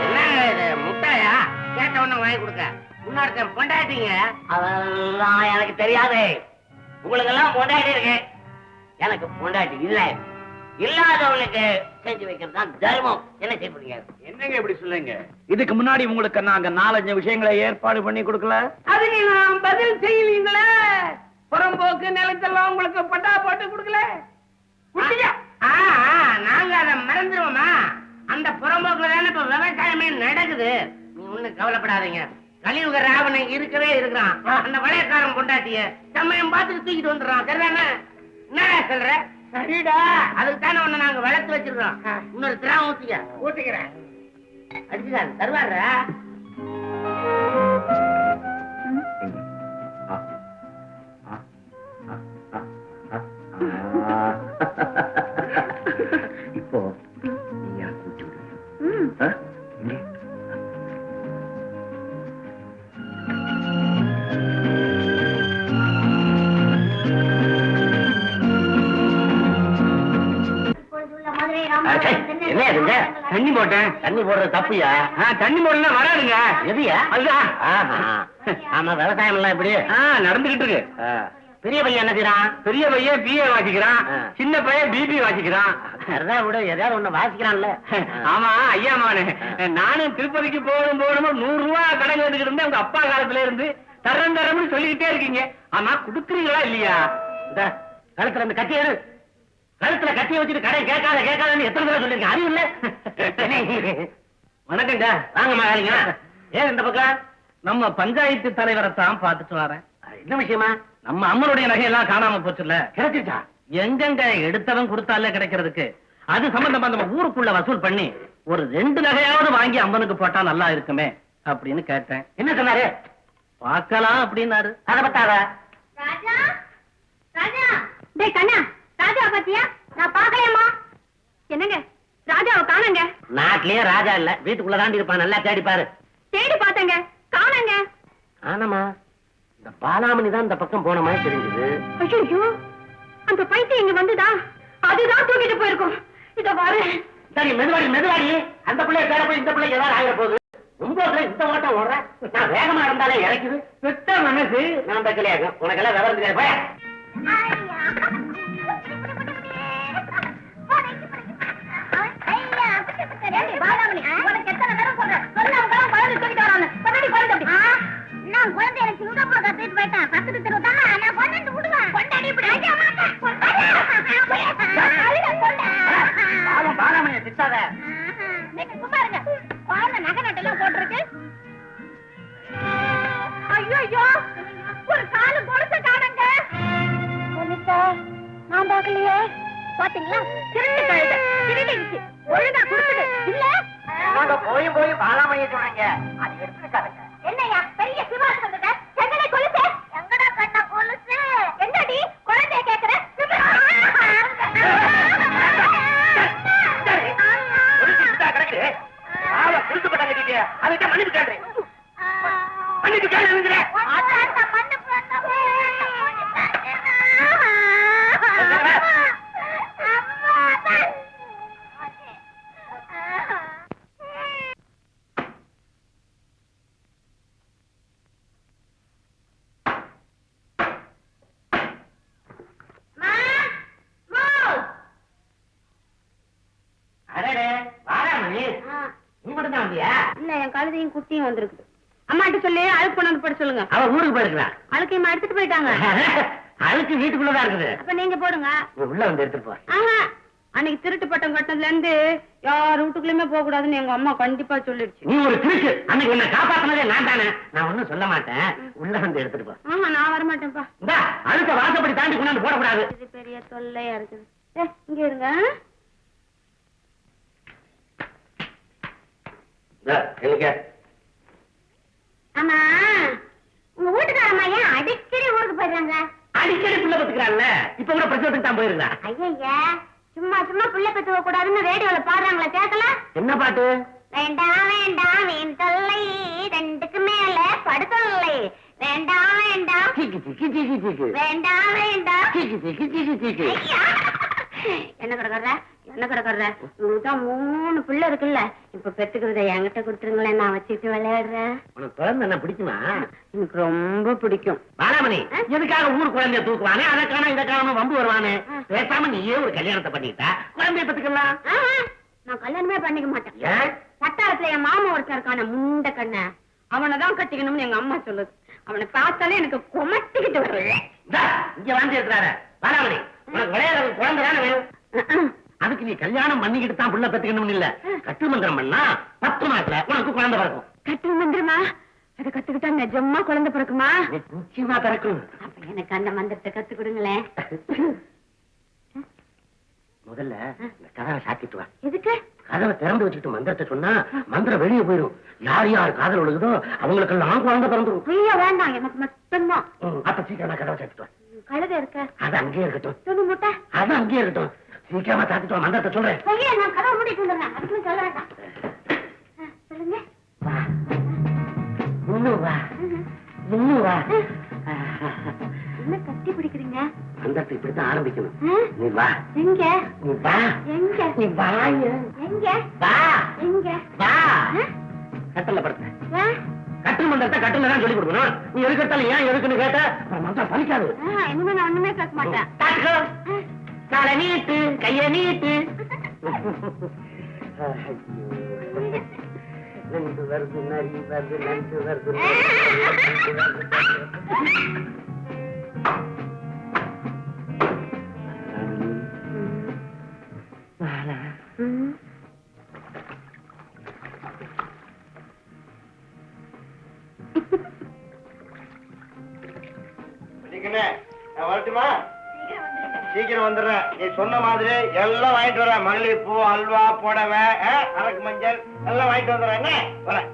என்ன முட்டாயா? கேட்ட ஒண்ணு வாங்கி கொடுக்க. முன்னாடி பொண்டாட்டிங்க அதெல்லாம் எனக்கு தெரியாதே. உங்களுக்கு எல்லாம் பொண்டாட்டி இருக்கு, எனக்கு பொண்டாட்டி இல்ல. இல்லாதவங்களுக்கு செஞ்சு வைக்கிறது தான் தர்மம். என்ன செய்ய? என்னங்க இப்படி சொல்லுங்க? இதுக்கு முன்னாடி உங்களுக்கு நாங்க 4-5 விஷயங்களை ஏற்பாடு பண்ணி கொடுக்கல? அதுக்கு நான் பதில் செய்யலீங்களே. புறம்போக்கு நிலத்தெல்லாம் உங்களுக்கு பட்டா போட்டு கொடுக்கல. நாங்க அதை மறந்துருவோமா? அந்த புறம்போக்குல தானே இப்ப விவசாயமே நடக்குது. நீ ஒண்ணும் கவலைப்படாதீங்க. கலியுக ராவணன் இருக்கவே இருக்கிறான். அந்த வளையக்காரன் பொண்டாட்டிய சமயம் பார்த்துட்டு தூக்கிட்டு வந்துடுறான். சரிதானே? என்ன சொல்ற? சரிடா, அதுக்கு தானே ஒண்ணு நாங்க வளர்த்து வச்சிருக்கோம். இன்னொரு திராவம் ஊத்திக்கிறேன். அடிச்சுதான் தருவாரா? இப்போ நீங்க கூட்டி விடுங்க. என்ன அதுங்க? தண்ணி போட்டேன். தண்ணி போடுறது தப்புயா? தண்ணி போடலாம் வராதுங்க. எதுயா? அதுதான். ஆமா, விவசாயம் எல்லாம் இப்படி நடந்துகிட்டு இருக்கு. பெரிய பையன் என்ன செய்யறான்? பெரிய பையன் பிஏ வாசிக்கிறான், சின்ன பையன் பிபி வாசிக்கிறான். அதான் விட எதாவது ஒண்ணு வாசிக்கிறான்ல. ஆமா ஐயா மானே, நானும் திருப்பதிக்கு போகணும் 100 ரூபா கடன் வந்துகிட்டு இருந்தேன். உங்க அப்பா காலத்துல இருந்து தரம்னு சொல்லிக்கிட்டே இருக்கீங்க. ஆமா, குடுக்குறீங்களா இல்லையா? இந்த கழுத்துல அந்த கட்டி எடு. கழுத்துல கட்டிய வச்சுட்டு கடை கேட்காதன்னு எத்தனை தடவை சொல்லிருக்கேன்? அறிவு இல்ல. வணக்கங்க. வாங்க மகாலிங்க. ஏன் இந்த பக்கம்? நம்ம பஞ்சாயத்து தலைவரை தான் பாத்துட்டு வரேன். என்ன விஷயமா? நம்ம அம்மனுடைய நகையெல்லாம் காணாம போச்சுல்ல, கிடைச்சிருச்சா? எங்கெங்க எடுத்தவன் கொடுத்தாலே கிடைக்கிறதுக்கு. அது சம்பந்தமா நம்ம ஊருக்குள்ள வசூல் பண்ணி ஒரு 2 நகையாவது வாங்கி அம்மனுக்கு போட்டா நல்லா இருக்குமே அப்படின்னு கேட்டேன். என்ன சொன்னாரு? பார்க்கலாம் அப்படின்னாரு. அதை பத்தாத. ராஜா, ராஜா, டேய் கண்ணா, ராஜா பாத்தியா? நான் பாக்கலையம்மா. என்னங்க, ராஜாவை காணங்க. நாட்டிலேயே ராஜா இல்ல, வீட்டுக்குள்ள தாண்டி இருப்பான். நல்லா தேடி பாரு. தேடி பார்த்தங்க, காணங்க. ஆனமா, இந்த பாலாமணி தான் இந்த பக்கம் போன மாதிரி தெரிஞ்சது. ஐயோ, அந்த பைத்தியம் இங்க வந்துதா? அதுதான் தூக்கிட்டு போயிருக்கோம். இத பாரு. சரி, மெதுவாடி. அந்த பிள்ளைய தேட போய் இந்த பிள்ளை ஏதாவது ஆகிற போகுது. ரொம்ப இந்த ஓட்டம் ஓடுறேன். நான் வேகமா இருந்தாலே இறக்குது. பெத்த மனசு நான் தக்கலையாகும். உனக்கெல்லாம் விவரம் தெரியாது. போய் பாலாமணியை திட்டாத. நகை நட்டெல்லாம் போட்டிருக்கு. ஐயோ, ஒரு காலு கொடுத்து காணுங்க. நான் பாக்கலையே. பாத்தீங்களா? திருட்டு கழுத திருடிச்சு. ஒழுங்கா கொடுத்துடு. இல்ல நாங்க போய் பாலாமணியை சொல்றீங்க. அது எடுத்துக்காதுங்க. என்னையா பெரிய சிவாஸ் வந்துட்ட? எங்கடா கொலுசு? எங்கடா கண்ண கொலுசு? என்னடி குழந்தைய கேக்குற? அதுக்கு மன்னிப்பு கேட்கிறேன். மன்னிப்பு கேட்கிறேன். என் கழுதையும் குட்டியும் வந்திருக்குது. அம்மாட்ட சொல்லி அழுக்கு கொண்டாந்து போட சொல்லுங்க. அவ ஊருக்கு போயிருக்கா. அழுக்கையுமா எடுத்துட்டு போயிட்டாங்க. அழுக்கு வீட்டுக்குள்ளதான் இருக்குது. அப்ப நீங்க போடுங்க. உள்ள வந்து எடுத்துட்டு போ. ஆஹா, அன்னைக்கு திருட்டு பட்டம் கட்டினதுல இருந்து யார் வீட்டுக்குள்ளயுமே போக கூடாதுன்னு எங்க அம்மா கண்டிப்பா சொல்லிடுச்சு. நீ ஒரு திருட்டு. அன்னைக்கு உன்னை காப்பாத்தினதே நான் தானே. நான் ஒண்ணும் சொல்ல மாட்டேன். உள்ள வந்து எடுத்துட்டு போ. ஆஹா, நான் வரமாட்டேன்ப்பா. இந்தா, அழுக்க வாசப்படி தாண்டி கொண்டாந்து போடக்கூடாது. இது பெரிய தொல்லையா இருக்குது. இங்க இருங்க. ஆமா, உங்க வீட்டுக்காரம்மா ஏன் அடிக்கடி ஊருக்கு போயிடுறாங்க? அடிக்கடி புள்ள பத்துக்கிறான்ல. இப்ப கூட பிரச்சனைக்கு தான் போயிருக்கா. ஐயா, சும்மா சும்மா புள்ள பெத்துக்க கூடாதுன்னு ரேடியோல பாடுறாங்களா, கேட்கல? என்ன பாட்டு? வேண்டாம் வேண்டாம் வீண் தொல்லை, ரெண்டுக்கு மேல படுத்தொல்லை. வேண்டாம் வேண்டாம் சீக்கு சீக்கு சீக்கு சீக்கு. வேண்டாம் வேண்டாம். சீக்கு சீக்கு சீக்கு சீக்கு. ஐயா! என்ன கிடக்குற என்ன கிடக்குற? உங்களுக்கு தான் 3 பிள்ளை இருக்குல்ல, இப்ப பெத்துக்கிறத என்கிட்ட கொடுத்துருங்களேன், நான் வச்சுட்டு விளையாடுறேன். உனக்கு குழந்தை என்ன பிடிக்குமா? எனக்கு ரொம்ப பிடிக்கும். பாலாமணி, எதுக்காக ஊர் குழந்தைய தூக்குவானே, அதை காண இதை காணாம வம்பு வருவானே. பேசாம நீயே ஒரு கல்யாணத்தை பண்ணிக்கிட்டா குழந்தைய பத்துக்கலாம். நான் கல்யாணமே பண்ணிக்க மாட்டேன். ஏன்? பட்டாளத்துல என் மாமா ஒருத்தர் இருக்கான முண்ட கண்ண, அவனைதான் கட்டிக்கணும்னு எங்க அம்மா சொல்லுது. அவனை பார்த்தாலே எனக்கு கொமட்டிக்கிட்டு வருது. இங்க வந்து இருக்கிறாரு பாலாமணி, உனக்கு விளையாட குழந்தை தானே வேணும். அதுக்கு நீ கல்யாணம் பண்ணிக்கிட்டு தான் புள்ள பெத்துக்கணும்னு இல்ல, கட்டு மந்திரம் பண்ணா 10 மாசத்துல உனக்கு குழந்தை பிறக்கும். கட்டு மந்திரமா? அதை கத்துக்கிட்டா நிஜமா குழந்தை பிறக்குமா? நிச்சயமா பிறக்கும். அப்ப எனக்கு அந்த மந்திரத்தை கத்து கொடுங்களேன். முதல்ல இந்த கதவை சாத்திட்டு வா. எதுக்கு? கதவை திறந்து வச்சுட்டு மந்திரத்தை சொன்னா மந்திரம் வெளியே போயிடும். யார் யார் காதல் ஒழுகுதோ அவங்களுக்கு எல்லாம் குழந்தை பிறந்துடும். ஐயா வேண்டாம், எனக்கு மட்டும்தான். அப்ப சீக்கிரமா கதவை சாத்திட்டு வா. கழுதை இருக்க அது அங்கேயே இருக்கட்டும். துணி மூட்டை அது அங்கேயே இருக்கட்டும். சீக்கிரமா சாத்திட்டு வா, மந்திரத்தை சொல்றேன். ஐயா, நான் கதவை மூடிட்டு வந்துடுறேன், அதுக்குன்னு சொல்ல வேண்டாம். சொல்லுங்க. வா, இன்னும் வா, இன்னும் வா. என்ன கட்டி பிடிக்கிறீங்க? மந்திரத்தை இப்படித்தான் ஆரம்பிக்கணும். ஆ? நீ வா, எங்க நீ வா, எங்க நீ வா, எங்க வா, எங்க? வா. ஆ? கட்டல படுத்த ஆ? கட்டு மந்திரத்தை கட்டுல தான் சொல்லி கொடுக்கணும். நீ எதுக்கு எடுத்தாலும் ஏன் எதுக்குன்னு கேட்ட அப்புறம் மந்திரம் பலிக்காது. இனிமே நான் ஒண்ணுமே கேட்க மாட்டேன். தாத்துக்கோ, காலை நீட்டு, கைய நீட்டு. நண்டு வருது, நரி வருது, நண்டு வருது, நண்டு வருது. வரட்டுமா? சீக்கிரம் வந்துடுறேன். நீ சொன்ன மாதிரி எல்லாம் வாங்கிட்டு வர. மல்லிகைப்பூ, அல்வா, புடவை, அரக்கு மஞ்சள் எல்லாம் வாங்கிட்டு வந்துடுறேன். வரேன்.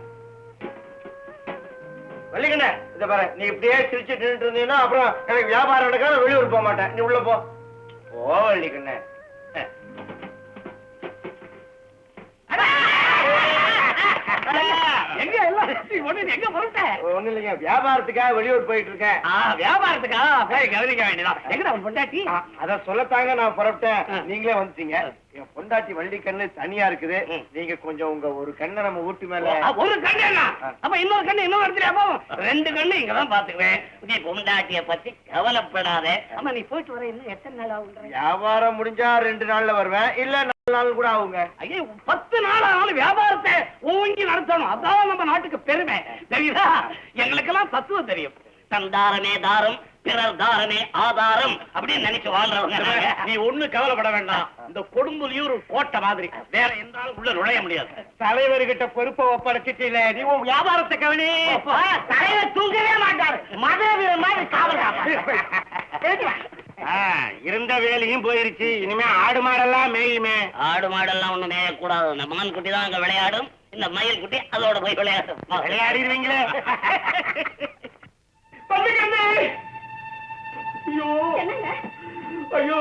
வள்ளிக்கண்ணே, இத பாரு, நீ இப்படியே சிரிச்சுட்டு நின்னுட்டு இருந்தீங்கன்னா அப்புறம் எனக்கு வியாபாரம் நடக்காத, வெளியூர் போக மாட்டேன். நீ உள்ள போ. ஓ வள்ளிக்கண்ணே. எங்க எல்லாம் எங்க போறேன்? ஒண்ணு இல்லைங்க, வியாபாரத்துக்காக வெளியூர் போயிட்டு இருக்கேன். வியாபாரத்துக்கா போய் கவனிக்க வேண்டியதான். எங்க பொண்டாட்டி? அத சொல்லத்தாங்க நான் புறப்பட்டேன். நீங்களே வந்துட்டீங்க. என் பொண்டாட்டி வள்ளி கண்ணு தனியா இருக்குது. நீங்க கொஞ்சம் உங்க ஒரு கண்ணை நம்ம வீட்டு மேல. ஒரு கண்ணு அப்ப இன்னொரு கண்ணு இன்னொரு இடத்துல போவோம். 2 கண்ணு இங்கதான் பாத்துக்குவேன். நீ பொண்டாட்டிய பத்தி கவலைப்படாத. ஆமா, நீ போயிட்டு வர இன்னும் எத்தனை நாள் ஆகும்? வியாபாரம் முடிஞ்சா 2 நாள்ல வருவேன், இல்ல 4 நாள் கூட ஆகுங்க. ஐயோ, 10 நாள் ஆனாலும் வியாபாரத்தை ஓங்கி நடத்தணும். அதான் நம்ம நாட்டுக்கு பெருமை. தெரியுதா? எங்களுக்கெல்லாம் தத்துவம் தெரியும். தந்தாரமே தாரம், பிறர் தாரமே ஆதாரம் அப்படின்னு நினைச்சு வாழ்றவங்க. நீ ஒண்ணு கவலைப்பட வேண்டாம். இந்த கொடும்புலியும் ஒரு கோட்டை மாதிரி, வேற எந்த ஆளும் உள்ள நுழைய முடியாது. தலைவர்கிட்ட பொறுப்பை ஒப்படைச்சிட்டீங்க. நீ உன் வியாபாரத்தை கவனி. தலைவர் தூங்கவே மாட்டாரு. மதவீர மாதிரி காவல். இருந்த வேலையும் போயிருச்சு. இனிமே ஆடு மாடெல்லாம் மேயுமே. ஆடு மாடெல்லாம் ஒண்ணு மேயக்கூடாது. இந்த மான் குட்டி தான் அங்க விளையாடும். இந்த மயில் குட்டி அதோட போய் விளையாடும். விளையாடிடுவீங்களே. ஐயோ, ஐயோ,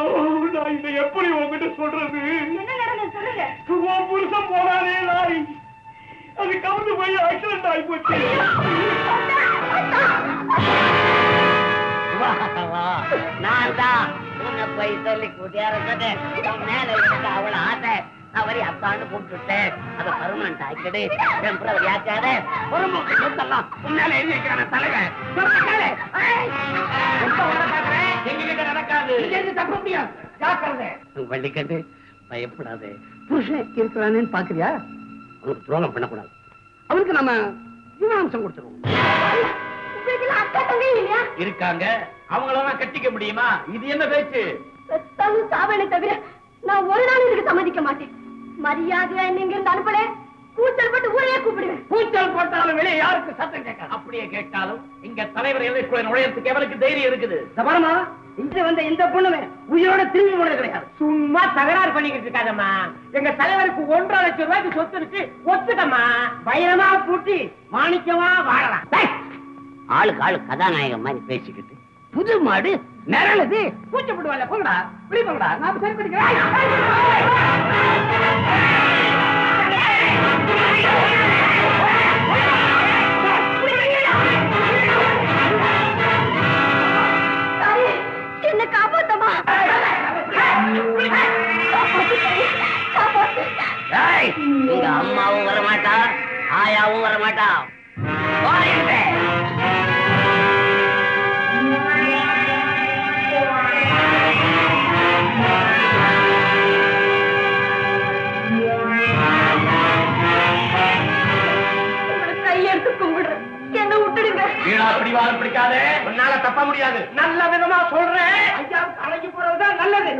நான் இதை எப்படி உங்ககிட்ட சொல்றது? என்ன நடந்தது சொல்லுங்க. உன் புருஷன் போனாரே நாய், அது கவுந்து போய் ஆக்சிடென்ட் ஆகி போச்சு. நான் தான் உன்னை போய் சொல்லி கூட்டியாரே மேல இருக்க அவளை ஆசை அவரை அப்பான்னு கூப்பிட்டுட்டேன். அதை பர்மனன்ட் ஆக்கிடு, டெம்பரரி ஆக்காத. பொறுமுக்கு சொத்தெல்லாம் உன்னால எழுதி வைக்கிறான தலைவன். வள்ளிக்கண்டு பயப்படாதே. புருஷன் இருக்கிறானு பாக்குறியா? அவனுக்கு துரோகம் பண்ணக்கூடாது. அவனுக்கு நம்ம ஜீவனாம்சம் கொடுத்துருவோம். உங்களுக்கு அக்கா தங்கை இல்லையா? இருக்காங்க, அவங்களெல்லாம் கட்டிக்க முடியுமா? இது என்ன பேச்சு? பெத்தாலும் சாவனை தவிர நான் ஒரு நாள் இதுக்கு சம்மதிக்க மாட்டேன். மரியாதையா நீங்க இருந்து அனுப்பல, கூச்சல் போட்டு ஊரையே கூப்பிடுவேன். கூச்சல் போட்டாலும் வெளியே யாருக்கு சத்தம் கேட்க? அப்படியே கேட்டாலும் இங்க தலைவர் எல்லைக்குள்ள நுழையறதுக்கு எவனுக்கு தைரியம் இருக்குது? சபரமா இங்க வந்த இந்த பொண்ணுமே உயிரோட திரும்பி போனது கிடையாது. சும்மா தகராறு பண்ணிக்கிட்டு இருக்காதம்மா. எங்க தலைவருக்கு 1.5 லட்சம் ரூபாய்க்கு சொத்து இருக்கு, ஒத்துக்கம்மா. பயமா பூட்டி மாணிக்கமா வாழலாம். ஆளுக்கு ஆளு கதாநாயகம் மாதிரி பேசிக்கிட்டு புது மாடு நிரழுது, பூச்சப்பட்டுவாங்க. போங்கடா, வெளியே போங்கடா, நான் சரி பண்ணிக்கிறேன். என்ன காப்பாத்தமா? எங்க அம்மாவும் வரமாட்டா, ஆயாவும் வரமாட்டா. கையெடுத்து கும்பிடுறேன், என்ன விட்டுடுங்க. வீணா பிடிவாதம் பிடிக்காதே, உன்னால தப்ப முடியாது. நல்ல விதமா சொல்றேன், ஐயா கலைக்கு போறதுதான் நல்லது.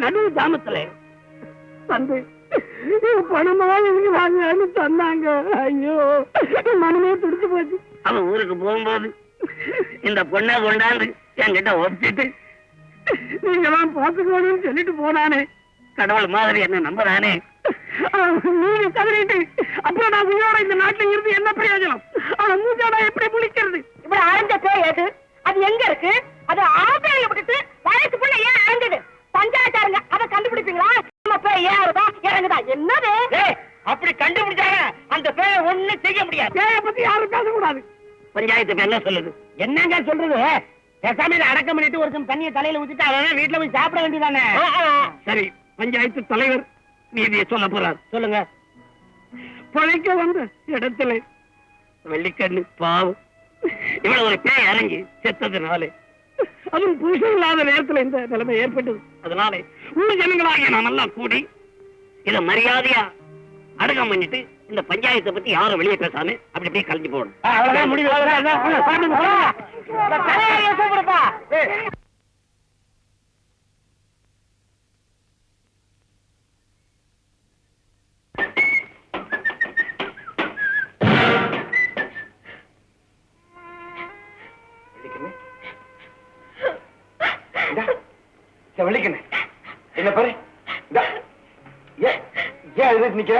நடு ஜாமத்துல வந்து பணமா வாங்கன்னு சொன்னாங்க. ஐயோ, மனமே துடிச்சு போச்சு. அவன் ஊருக்கு போகும்போது இந்த பொண்ணை கொண்டாந்து என்கிட்ட ஒப்பிட்டு நீங்க எல்லாம் பாத்துக்கணும்னு சொல்லிட்டு போனானே. கடவுள் மாதிரி என்ன நம்புறானே. நீங்க கதறிட்டு அப்புறம் நான் உயிரோட இந்த நாட்டுல இருந்து என்ன பிரயோஜனம்? அவன் மூஞ்சாடா எப்படி முழிக்கிறது? இப்படி அரைஞ்ச பேய் எது? அது எங்க இருக்கு? அது ஆப்பையில விட்டுட்டு வயசுக்குள்ள ஏன் அரைஞ்சது? பஞ்சாயத்தாருங்க அதை கண்டுபிடிப்பீங்களா? நம்ம பேய் ஏறுதா இறங்குதா? என்னது அப்படி கண்டுபிடிச்சாங்க அந்த பேரை ஒண்ணு செய்ய முடியாது. பேரை பத்தி யாரும் பேசக்கூடாது. பஞ்சாயத்துக்கு என்ன சொல்லுது? என்னங்க சொல்றது? பேசாம இதை அடக்கம் பண்ணிட்டு ஒரு தண்ணியை தலையில ஊத்திட்டு அவன் வீட்டுல போய் சாப்பிட வேண்டியதானே. சரி, பஞ்சாயத்து தலைவர் நீதியை சொல்ல போறார். சொல்லுங்க. பழைக்க வந்த இடத்துல வெள்ளிக்கண்ணு பாவம் இவ்வளவு ஒரு பேய் இறங்கி செத்ததுனாலே, அதுவும் புருஷன் இல்லாத நேரத்துல இந்த நிலைமை ஏற்பட்டது. அதனால உள்ள ஜனங்களாகிய நாம் எல்லாம் கூடி இத மரியாதையா அடக்கம் பண்ணிட்டு இந்த பஞ்சாயத்தை பத்தி யாரும் வெளியே பேசாம அப்படி அப்படியே கலைஞ்சு போகணும். அவ்வளவுதான் முடிவு. வெள்ளிக்கண்ணு என்ன பாரு, ஏன் அழுது நிக்கிற?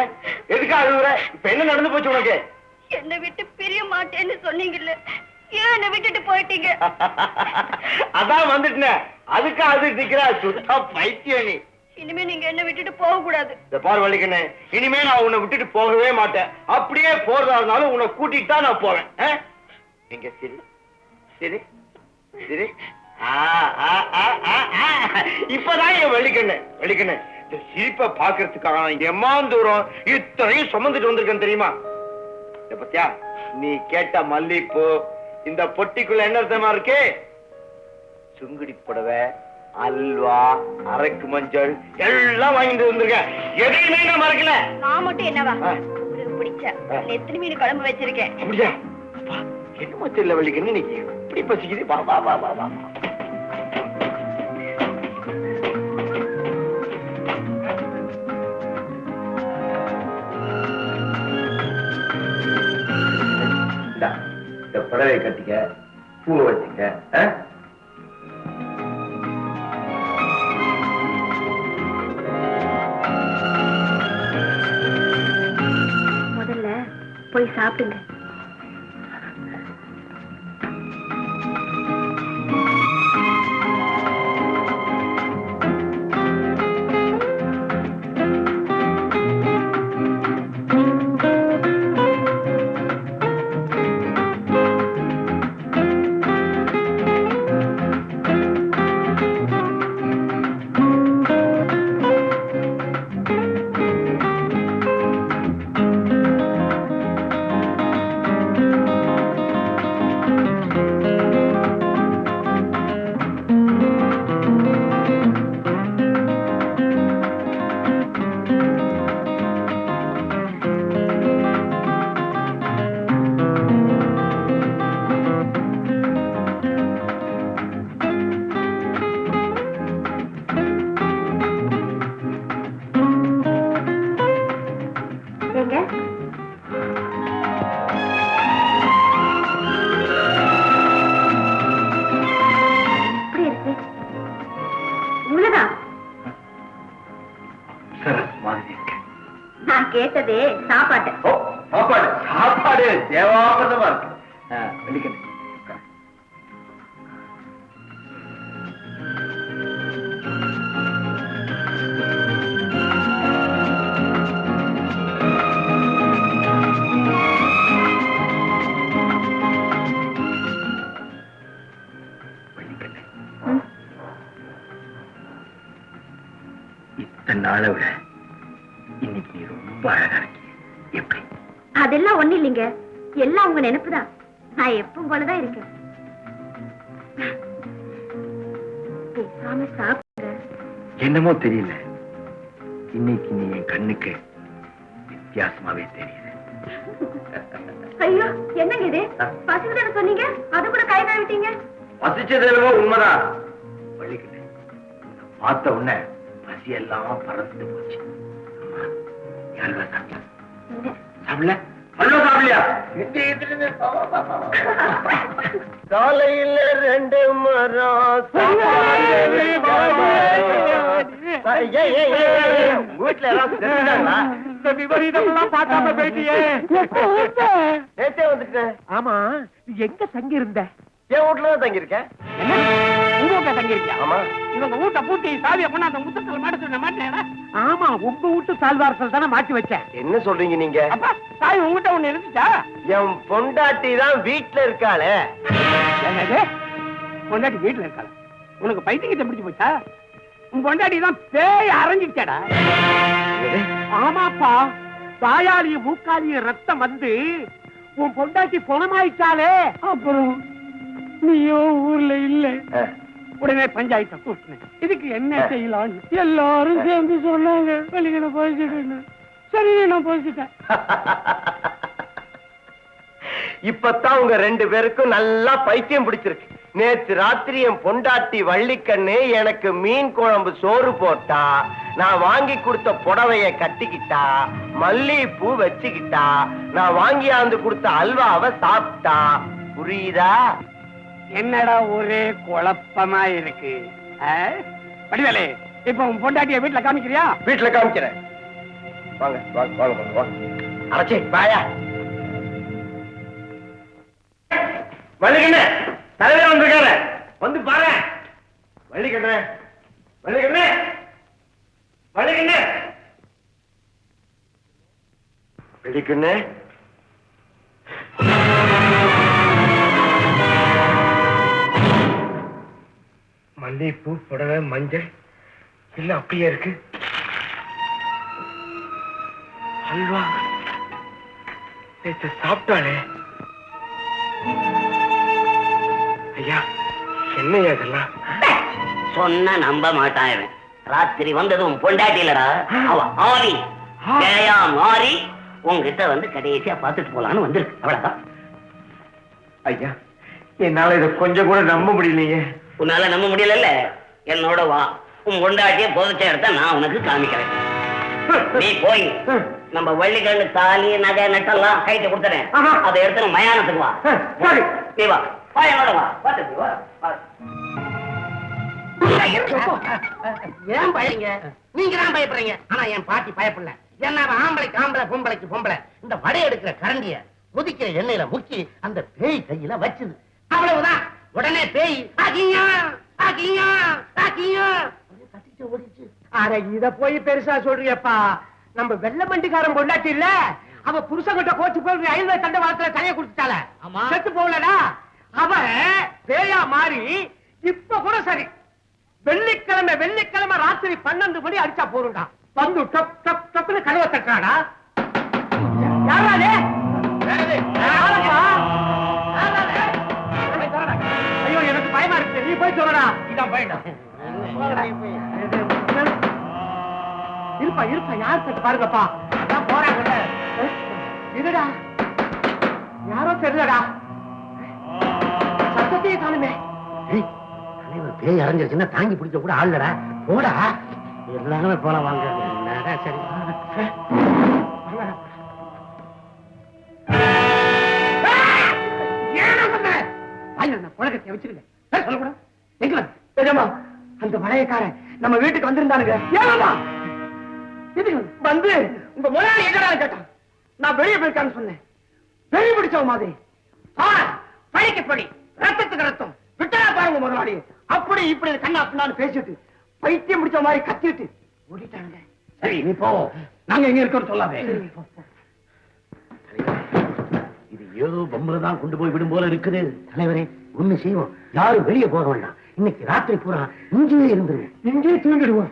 எதுக்கு அழுகுற? இப்ப என்ன நடந்து போச்சு உனக்கு? என்னை விட்டு பிரிய மாட்டேன்னு சொன்னீங்கல்ல, ஏன் என்னை விட்டுட்டு போயிட்டீங்க? அதான் வந்துட்டேன், அதுக்கு அழுது நிக்கிற. சுத்தா பைத்தியம் நீ. இனிமே நீங்க என்ன விட்டுட்டு போக கூடாது. இந்த பாரு வள்ளிக்கண்ணு, இனிமே நான் உன்னை விட்டுட்டு போகவே மாட்டேன். அப்படியே போறதா இருந்தாலும் உன்னை கூட்டிட்டு தான் நான் போவேன். எங்க சரி சரி சரி. இப்பதான் என் வெள்ளிக்கண்ணு இந்த சிரிப்பை பாக்குறதுக்காக நான் எம்மாந்தூரம் இத்தனையும் சுமந்துட்டு வந்திருக்கேன் தெரியுமா? இத பத்தியா, நீ கேட்ட மல்லிப்பூ இந்த பொட்டிக்குள்ள என்ன அர்த்தமா இருக்கு? சுங்குடி புடவை, அல்வா, அரக்கு மஞ்சள் எல்லாம் வாங்கிட்டு வந்திருக்கேன். எதையுமே நான் மறக்கல. நான் மட்டும் என்னவா, உங்களுக்கு பிடிச்ச நெத்திலி மீன் குழம்பு வச்சிருக்கேன். அப்படியா? என்னமோ தெரியல வள்ளிக்கண்ணு, இன்னைக்கு இப்படி பசிக்குது. வா வா வா வா வா. புடவை கட்டிக்க, பூ வச்சுக்க. முதல்ல போய் சாப்பிடுங்க. நான் கேட்டதே சாப்பாட்டு. சாப்பாடு சாப்பாடு தேவாபதமா இருக்கு. இத்தனை நாளை விட இன்னைக்கு நீ ரொம்ப அழகா இருக்க. எப்படி? அதெல்லாம் ஒண்ணு இல்லைங்க, எல்லாம் உங்க நினைப்புதான். நான் எப்பவும் போலதான் இருக்கேன். பேசாம சாப்பிடுங்க. என்னமோ தெரியல, இன்னைக்கு நீ என் கண்ணுக்கு வித்தியாசமாவே தெரியுது. ஐயோ, என்னங்க இது? பசிக்குதுன்னு சொன்னீங்க, அது கூட கை கழுவிட்டீங்க. பசிச்சதேவோ உண்மைதான். வள்ளிக்கிட்டு பார்த்த உடனே பசி எல்லாம் பறந்து போச்சு. யாருவா சாப்பிட்டா? சாப்பிடல? அல்வா சாப்பிடலையா? காலையில் 2 மரம் வீட்டுல எல்லாம் பார்க்காம போயிட்டியே. நேத்தே வந்துட்டேன். ஆமா, எங்க தங்கி இருந்த? என் வீட்டுலதான் தங்கி இருக்கேன். ஆமா, இவங்க வீட்டை பூட்டி சாவியை கொண்டு அந்த முத்தத்துல மாட்ட மாட்டேன். ஆமா, உங்க வீட்டு சால்வாரத்தில் தானே மாட்டி வச்சேன். என்ன சொல்றீங்க நீங்க? சாவி உங்ககிட்ட ஒண்ணு இருந்துச்சா? என் பொண்டாட்டி தான் வீட்டுல இருக்காளே. பொண்டாட்டி வீட்டுல இருக்காள? உனக்கு பைத்தியத்தை பிடிச்சு போச்சா? உன் பொண்டாட்டி தான் பேய் அரைஞ்சிச்சடா. ஆமாப்பா, வாயாலியும் மூக்காலியும் ரத்தம் வந்து உன் பொண்டாட்டி பொணமாயிட்டாலே. அப்புறம் நீயும் ஊர்ல இல்ல. உடனே பஞ்சாயத்தை கூட்டினேன். இதுக்கு என்ன செய்யலாம் எல்லாரும் சேர்ந்து சொன்னாங்க. வெளியில போயிட்டு சரி நான் போயிட்டேன். இப்பதான் உங்க 2 பேருக்கும் நல்லா பைத்தியம் பிடிச்சிருக்கு. நேற்று ராத்திரி என் பொண்டாட்டி வள்ளிக்கண்ணு எனக்கு மீன் குழம்பு சோறு போட்டா, நான் வாங்கி கொடுத்த புடவைய கட்டிக்கிட்டா, மல்லிகைப்பூ வச்சுக்கிட்டா, நான் வாங்கியாந்து கொடுத்த அல்வாவை சாப்பிட்டா. புரியுதா? என்னடா ஒரே குழப்பமா இருக்கு. வடிவேலு, இப்ப உன் பொண்டாட்டிய வீட்டுல காமிக்கிறியா? வீட்டுல காமிக்கிறேன். வாங்க வாங்க வாங்க வாங்க. அரைச்சி பாயா வள்ளிக்கண்ணு தலைவர் வந்திருக்காரு, வந்து பாரு. வள்ளிக்கண்ணு வள்ளிக்கண்ணு வள்ளிக்கண்ணு வள்ளிக்கண்ணு மல்லிகைப்பூ புடவை மஞ்சள் எல்லாம் அப்படியே இருக்கு. அல்வா நேற்று சாப்பிட்டாளே. ஐயா, என்னையா இதெல்லாம்? சொன்ன நம்ப மாட்டான். ராத்திரி வந்ததும் பொண்டாட்டி இல்லடா, அவ ஆவி பேயா மாறி உங்ககிட்ட வந்து கடைசியா பார்த்துட்டு போலான்னு வந்திருக்கு. அவ்வளவுதான். ஐயா, என்னால இதை கொஞ்சம் கூட நம்ப முடியலையே. உன்னால நம்ப முடியல? என்னோட வா, உன் பொண்டாட்டிய போதிச்ச இடத்த நான் உனக்கு காமிக்கிறேன். நீ போய் நம்ம வள்ளிக்கண்ணு தாலி நகை நட்டெல்லாம் கைட்டு கொடுத்துறேன். அதை எடுத்து மயானத்துக்கு வா. நீ வா வா என்னோட வா வா தம்பி வா ஏன் பயங்க நீங்க தான் பயப்படுறீங்க ஆனா என் பாட்டி பயப்படல என்ன ஆம்பளைக்கு ஆம்பளை பொம்பளைக்கு பொம்பளை இந்த வடை எடுக்கிற கரண்டிய கொதிக்கிற எண்ணெயில முக்கி அந்த பேய் கையில வச்சுது அவ்வளவுதான் உடனே பேய் ஆகியா ஆகியா ஆகியா கத்திட்டு ஓடிச்சு. அட இத போய் பெருசா சொல்றியப்பா நம்ம வெள்ள மண்டிக்காரன் பொண்டாட்டி இல்ல அவ புருஷங்கிட்ட கோச்சு போய் ரயில்வே தண்ட வாரத்துல தலைய குடுத்துட்டாள செத்து போகலடா அவ பேயா மாறி இப்ப கூட சரி வெள்ளிக்கிழமை ராத்திரி 12 மணி அடிச்சா போறா வந்து டப் டப் டப்னு கதவை தட்டுறாடா யாராலே ஐயோ எனக்கு பயமா இருக்கு நீ போய் சொல்லடா இதான் பயண்டா இருப்பா இருப்பா யார் தட்டு பாருங்கப்பா அதான் போறாங்கல்ல இருடா யாரோ தெரியலடா சத்தத்தையே காணுமே பேய் அரைஞ்சிருச்சுன்னா தாங்கி பிடிக்க கூட ஆள்லடா போடா எல்லாருமே போல வாங்க சரி புழக்கத்தை வச்சிருங்க சொல்லக்கூடாது எங்க நிஜமா அந்த வளையக்காரன் நம்ம வீட்டுக்கு வந்திருந்தானுங்க ஏமா வந்து உங்க முதலாளி எங்கடா கேட்டான் நான் வெளியே போயிருக்கான்னு சொன்னேன் வெளியே பிடிச்ச மாதிரி பழிக்கு பழி ரத்தத்துக்கு ரத்தம் விட்டா பாருங்க முதலாளி அப்படி இப்படி கண்ணா பின்னான்னு பேசிட்டு பைத்தியம் பிடிச்ச மாதிரி கத்திட்டு ஓடிட்டானுங்க. சரி நீ போ நாங்க எங்க இருக்கோம் சொல்லாதே. இது ஏதோ பொம்பளை தான் கொண்டு போய் விடும் போல இருக்குது. தலைவரே ஒண்ணு செய்வோம் யாரும் வெளியே போக வேண்டாம் இன்னைக்கு ராத்திரி பூரா இங்கேயே இருந்துருவோம் இங்கேயே தூங்கிடுவோம்.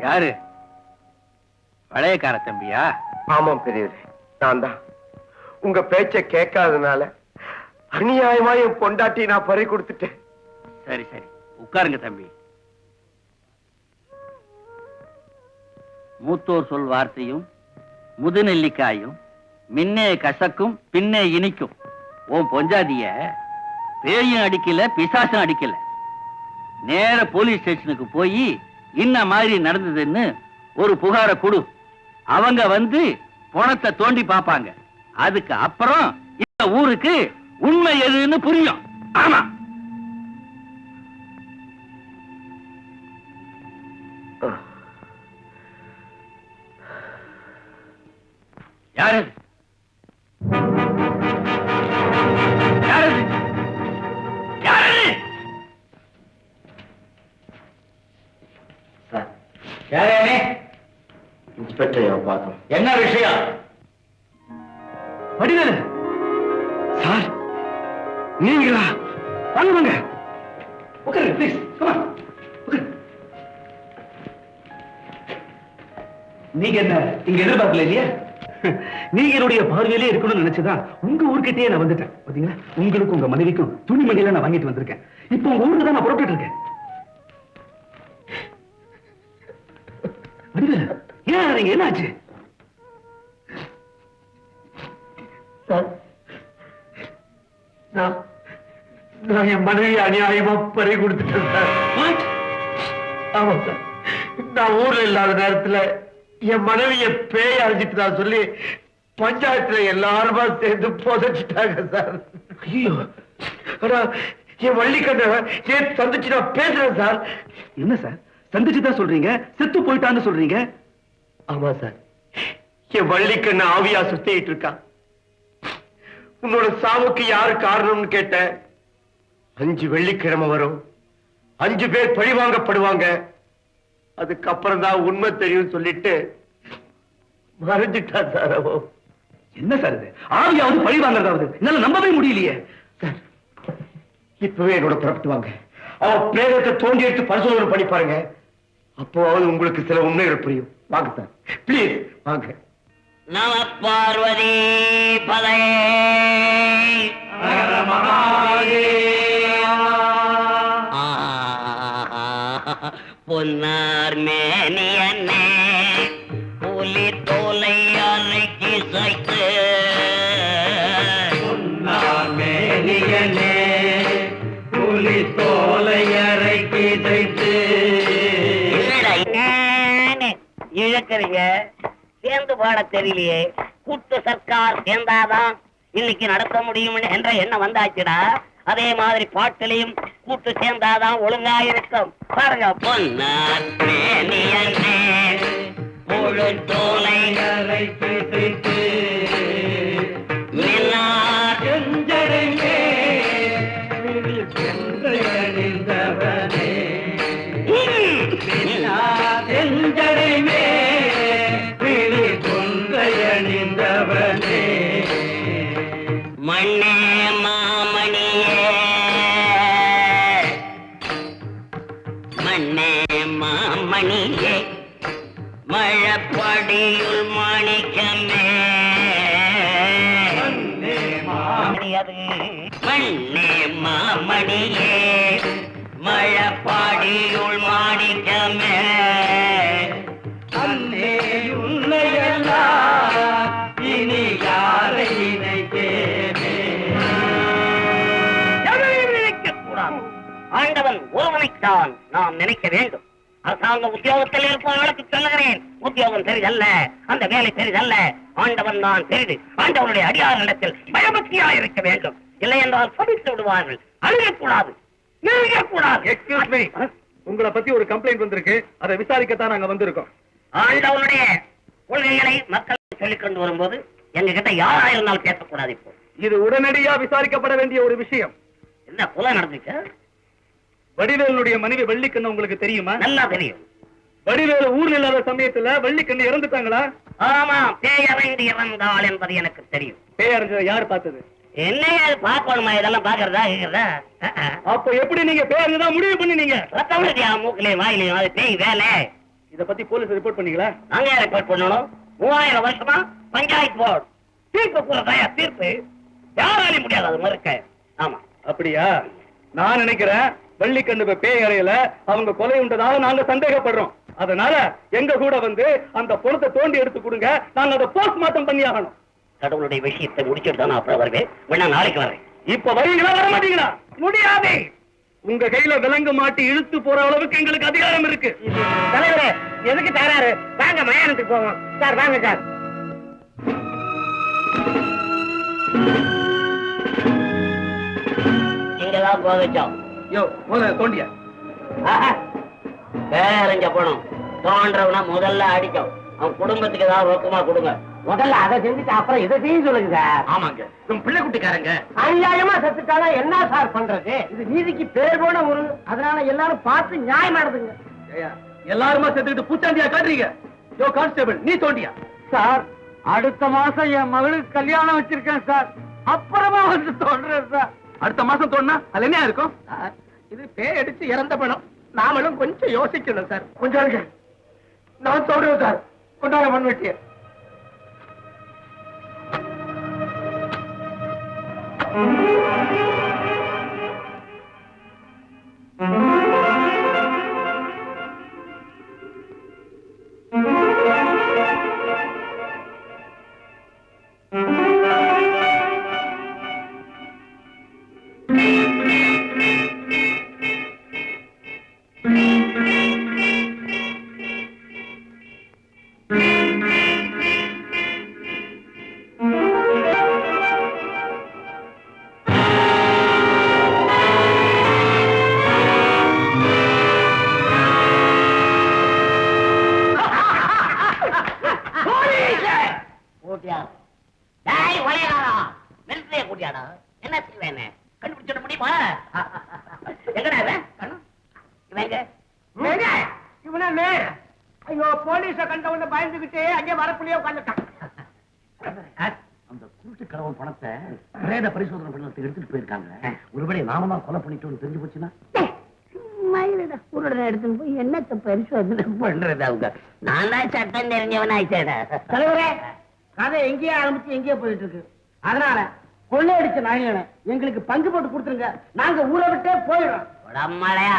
யாரு பழையக்கார தம்பியா? ஆமாம் பெரியவரே நான் தான். உங்க பேச்ச கேட்காதனால அநியாயமா என் பொண்டாட்டி நான் பறி கொடுத்துட்டேன். சரி சரி உட்காருங்க தம்பி. மூத்தோர் சொல் வார்த்தையும் முதுநெல்லிக்காயும் முன்னே கசக்கும் பின்னே இனிக்கும். உன் பொஞ்சாதிய பேயும் அடிக்கல பிசாசும் அடிக்கல. நேர போலீஸ் ஸ்டேஷனுக்கு போய் இன்ன மாதிரி நடந்ததுன்னு ஒரு புகார கொடு. அவங்க வந்து பணத்தை தோண்டி பாப்பாங்க. அதுக்கு அப்புறம் இந்த ஊருக்கு உண்மை எதுன்னு புரியும். ஆமா யாரு யாரு யாரு யாரே? இன்ஸ்பெக்டர் பார்த்தோம். என்ன விஷயம்? வடிவேலு சார் நீங்களா? வாங்க உட்காருங்க ப்ளீஸ். நீங்க என்ன இங்க எதிர்பார்க்கல இல்லையா? நீங்க என்னுடைய பார்வையிலே இருக்கணும்னு நினைச்சுதான் உங்க ஊர்கிட்டயே நான் வந்துட்டேன். பாத்தீங்களா உங்களுக்கு உங்க மனைவிக்கும் துணிமணியில நான் வாங்கிட்டு வந்திருக்கேன். இப்போ உங்க ஊருக்கு தான் நான் புறப்பட்டு இருக்கேன். வடிவேலு ஏன் நீங்க என்னாச்சு? நான் என் மனைவி அநியாயமா பறி கொடுத்துட்டேன் சார். ஆமா சார், நான் ஊர்ல இல்லாத நேரத்துல என் மனைவிய பேய் அழிஞ்சிட்டு சொல்லி பஞ்சாயத்துல எல்லாருமா சேர்ந்து புதைச்சிட்டாங்க சார். ஐயோ என் வள்ளிக்கண்ண ஏன் சந்திச்சு நான் பேசுறேன் சார். என்ன சார் சந்திச்சுதான் சொல்றீங்க? செத்து போயிட்டான்னு சொல்றீங்க? ஆமா சார், என் வள்ளிக்கண்ண ஆவியா சுத்திட்டு இருக்கான். உன்னோட சாவுக்கு யாரு காரணம்னு கேட்ட 5 வெள்ளிக்கிழமை வரும், 5 பேர் பழிவாங்கப்படுவாங்க, அதுக்கப்புறம் தான் உண்மை தெரியும் சொல்லிட்டு மறைஞ்சிட்டா சார். என்ன சார் இது? ஆவியாவது பழி வாங்கறதாவது என்னால நம்பவே முடியலையே சார். இப்பவே என்னோட புறப்பட்டு வாங்க. அவன் பிரேதத்தை தோண்டி எடுத்து பரிசோதனை பண்ணி பாருங்க. அப்போவாவது உங்களுக்கு சில உண்மைகள் புரியும். வாங்க சார் பிளீஸ் வாங்க. நம பார்வதி பதை பொன்னார் மேனியனே புலி தோலை அரைக்கி சைத்து பொன்னார் மேனியனே புலி தோலை அரைக்கி சைத்து இழக்கிறீங்க. சேர்ந்து பாட தெரியலையே. கூட்டு சர்க்கார் சேர்ந்தாதான் இன்னைக்கு நடத்த முடியும் என்ற எண்ணம் வந்தாச்சுடா. அதே மாதிரி பாட்டிலையும் கூட்டு சேர்ந்தாதான் ஒழுங்கா இருக்கும். பாருங்க, பொன்னார் முழு தோலைகளை பிடித்து மண்ணே மாமணியே மண்ணே மாமணியே மழப்படியுள் மாணிக்கமே மண்ணே மாமணியே மழப்பாடியுள் மாணிக்கமே அன்னே உன்னையெல்லாம் இனி யாரை நினைக்கேனே. நினைக்கக்கூடாது. ஆண்டவன் ஒருவனைத்தான் நாம் நினைக்க வேண்டும். அரசாங்க உத்தியோகத்தில் இருப்பவர்களுக்கு சொல்லுகிறேன், உத்தியோகம் பெரிதல்ல, அந்த வேலை பெரிதல்ல, ஆண்டவன் தான் பெரிது. ஆண்டவனுடைய அடியாரிடத்தில் பயபக்தியா இருக்க வேண்டும். இல்லை என்றால் சபித்து விடுவார்கள். அழுகக்கூடாது, நெருங்கக்கூடாது. உங்களை பத்தி ஒரு கம்ப்ளைண்ட் வந்திருக்கு, அதை விசாரிக்கத்தான் நாங்க வந்திருக்கோம். ஆண்டவனுடைய கொள்கைகளை மக்கள் சொல்லிக் கொண்டு வரும்போது எங்க கிட்ட யாரா இருந்தாலும் பேசக்கூடாது. இப்போ இது உடனடியா விசாரிக்கப்பட வேண்டிய ஒரு விஷயம். என்ன கொலை நடந்துச்சு? வடிவேலுடைய மனைவி வள்ளிக்கண்ணு உங்களுக்கு தெரியுமா? நல்லா தெரியும். வடிவேலு ஊர்ல இல்லாத சமயத்துல வள்ளிக்கண்ணு இறந்துட்டாங்களா? ஆமா, பேயறிந்து இறந்தாள் என்பது எனக்கு தெரியும். பேயறிஞ்சதை யார் பார்த்தது? என்னையா பார்க்கணுமா? இதெல்லாம் பாக்குறதா கேக்குறதா? அப்ப எப்படி நீங்க பேயறிஞ்சதான் முடிவு பண்ணீங்க? ரத்தம் இருக்கியா மூக்கிலையும் வாயிலையும்? அது பேய் வேலை. இத பத்தி போலீஸ் ரிப்போர்ட் பண்ணீங்களா? நாங்க ரிப்போர்ட் பண்ணணும். 3000 வருஷமா பஞ்சாயத்து போர்டு தீர்ப்பு கூறதாயா தீர்ப்பு? யாராலையும் முடியாது அது மறுக்க. ஆமா, அப்படியா? நான் நினைக்கிறேன் வள்ளிக்கண்ணு பேய் அறையில அவங்க கொலை உண்டதாக நாங்க சந்தேகப்படுறோம். அதனால எங்க கூட வந்து அந்த பணத்தை தோண்டி எடுத்து கொடுங்க, நாங்க அதை போஸ்ட்மார்ட்டம் பண்ணி ஆகணும். கடவுளுடைய விஷயத்தை முடிச்சுட்டு தான் அப்புறம் வருவேன். வேணா நாளைக்கு வரேன். இப்ப வரீங்களா வர மாட்டீங்களா? முடியாது. உங்க கையில விலங்கு மாட்டி இழுத்து போற அளவுக்கு எங்களுக்கு அதிகாரம் இருக்கு. தலைவரே, எதுக்கு தராரு? வாங்க மயானத்துக்கு போவோம். சார் வாங்க சார். இங்கதான் போகச்சோம். யோ போல தோண்டியா பேரஞ்ச பணம் தோன்றவனா முதல்ல அடிக்கும். அவன் குடும்பத்துக்கு ஏதாவது ரொக்கமா கொடுங்க. முதல்ல அதை செஞ்சுட்டு அப்புறம் இதை செய்ய சொல்லுங்க சார். ஆமாங்க, பிள்ளை குட்டிக்காரங்க அநியாயமா செத்துட்டானா என்ன சார் பண்றது? இது நீதிக்கு பேர் போன ஒரு, அதனால எல்லாரும் பார்த்து நியாயம் நடந்துங்க. எல்லாருமா சேர்த்துக்கிட்டு பூச்சாண்டியா காட்டுறீங்க. யோ கான்ஸ்டபிள், நீ தோண்டியா? சார், அடுத்த மாசம் என் மகளுக்கு கல்யாணம் வச்சிருக்கேன் சார். அப்புறமா வந்து தோன்றேன் சார். அடுத்த மாசம் தோணுனா அது என்ன இருக்கும்? இது பேய் அடிச்சு இறந்த பணம். நாமளும் கொஞ்சம் யோசிக்கணும் சார். கொஞ்சம் நான் சொல்றேன் சார். கொண்டாட மண்வெட்டிய என்ன செய்வேன்? கண்டுபிடிச்சிட முடியுமா? எங்கடா இவனே ஐயோ, போலீஸ கண்ட உடனே பயந்துகிட்டு அங்கே வரப்புலயே உட்காந்துட்டான். அந்த கூட்டு கடவுள் பணத்தை பிரேத பரிசோதனை பண்ணத்துக்கு எடுத்துட்டு போயிருக்காங்க. ஒருவேளை நாம தான் கொலை பண்ணிட்டோம்னு தெரிஞ்சு போச்சுன்னா எடுத்துன்னு போய் என்னத்தை பரிசோதனை பண்றது? அவங்க நான் தான் சட்டம் தெரிஞ்சவன் ஆயிட்டேடா. தலைவரே, கதை எங்கேயோ ஆரம்பிச்சு எங்கேயோ போயிட்டு இருக்கு. அதனால கொள்ளையடிச்ச நாயனை எங்களுக்கு பங்கு போட்டு கொடுத்துருங்க. நாங்க ஊரை விட்டே போயிடும். உடம்மாளையா,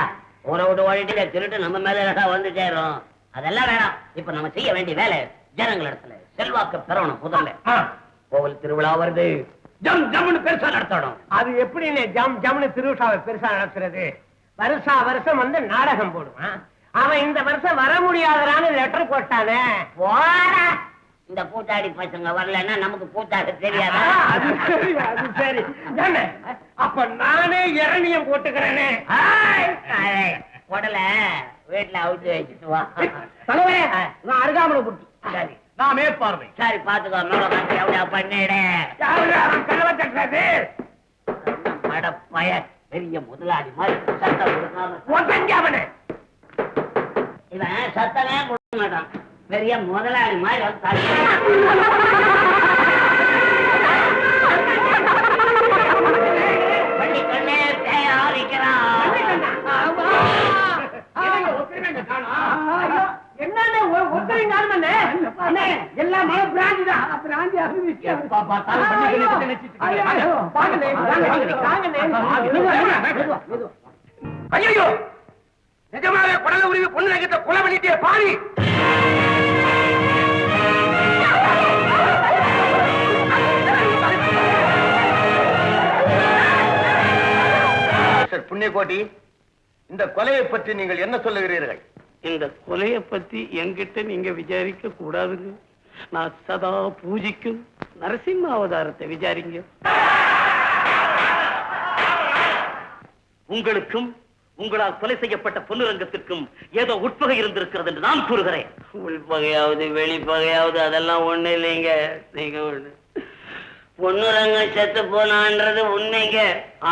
ஊரை விட்டு ஓடிட்டு திருட்டு நம்ம மேல வந்து சேரும். அதெல்லாம் வேணாம். இப்ப நம்ம செய்ய வேண்டிய வேலை ஜனங்கள் இடத்துல செல்வாக்கு பெறணும். முதல்ல கோவில் திருவிழா வருது, ஜம் ஜம்னு பெருசா நடத்தணும். அது எப்படின்னு ஜம் ஜம்னு திருவிழாவை பெருசா நடத்துறது? வருஷா வருஷம் வந்து நாடகம் போடுவான். அவன் இந்த வருஷம் வர முடியாதரான்னு லெட்டர் போட்டானே. இந்த கூத்தாடி பசங்க வரலன்னா நமக்கு கூத்தாட தெரியாதா? அது சரி. ஏண்ணே, அப்ப நானே இரணியம் போட்டுக்கிறேனே. உடல வீட்டுல அவுத்து வச்சுட்டு வா. தலைவரே, நான் அருகாமலை புட்டி. சரி நான் மேற்பார்வை. சரி பாத்துக்கோ. மேல காசு எவ்வளவு பண்ணிடு. கலவச்சக்கிறது மட பய பெரிய முதலாளி மாதிரி சத்தம் கொடுக்காம ஒட்டஞ்சாவனே. இவன் சத்தமே கொடுக்க மாட்டான். பெரிய முதலாளி மாதிரி பள்ளிக்கண்ணே தயாரிக்கிறான். என்னன்னு ஒருத்தரையும் காணுமே. எல்லாம் மழை பிராஞ்சி தான். பிராஞ்சி ஐயோ, நிஜமாவே குடல உரிமை பொண்ணு நகத்தை கொலை பண்ணிட்டே பாரி. புண்ணியகோட்டி, இந்த கொலையை பற்றி நீங்கள் என்ன சொல்லுகிறீர்கள்? இந்த கொலையை பத்தி என்கிட்ட நீங்க விசாரிக்க கூடாதுங்க. நான் சதா பூஜிக்கும் நரசிம்ம அவதாரத்தை விசாரிங்க. உங்களுக்கும் உங்களால் கொலை செய்யப்பட்ட பொன்னுரங்கத்திற்கும் ஏதோ உட்பகை இருந்திருக்கிறது என்று நான் கூறுகிறேன். உள்பகையாவது வெளிப்பகையாவது அதெல்லாம் ஒண்ணு இல்லைங்க. நீங்க ஒண்ணு பொன்னுரங்கம் செத்து போனான்றது உண்மைங்க.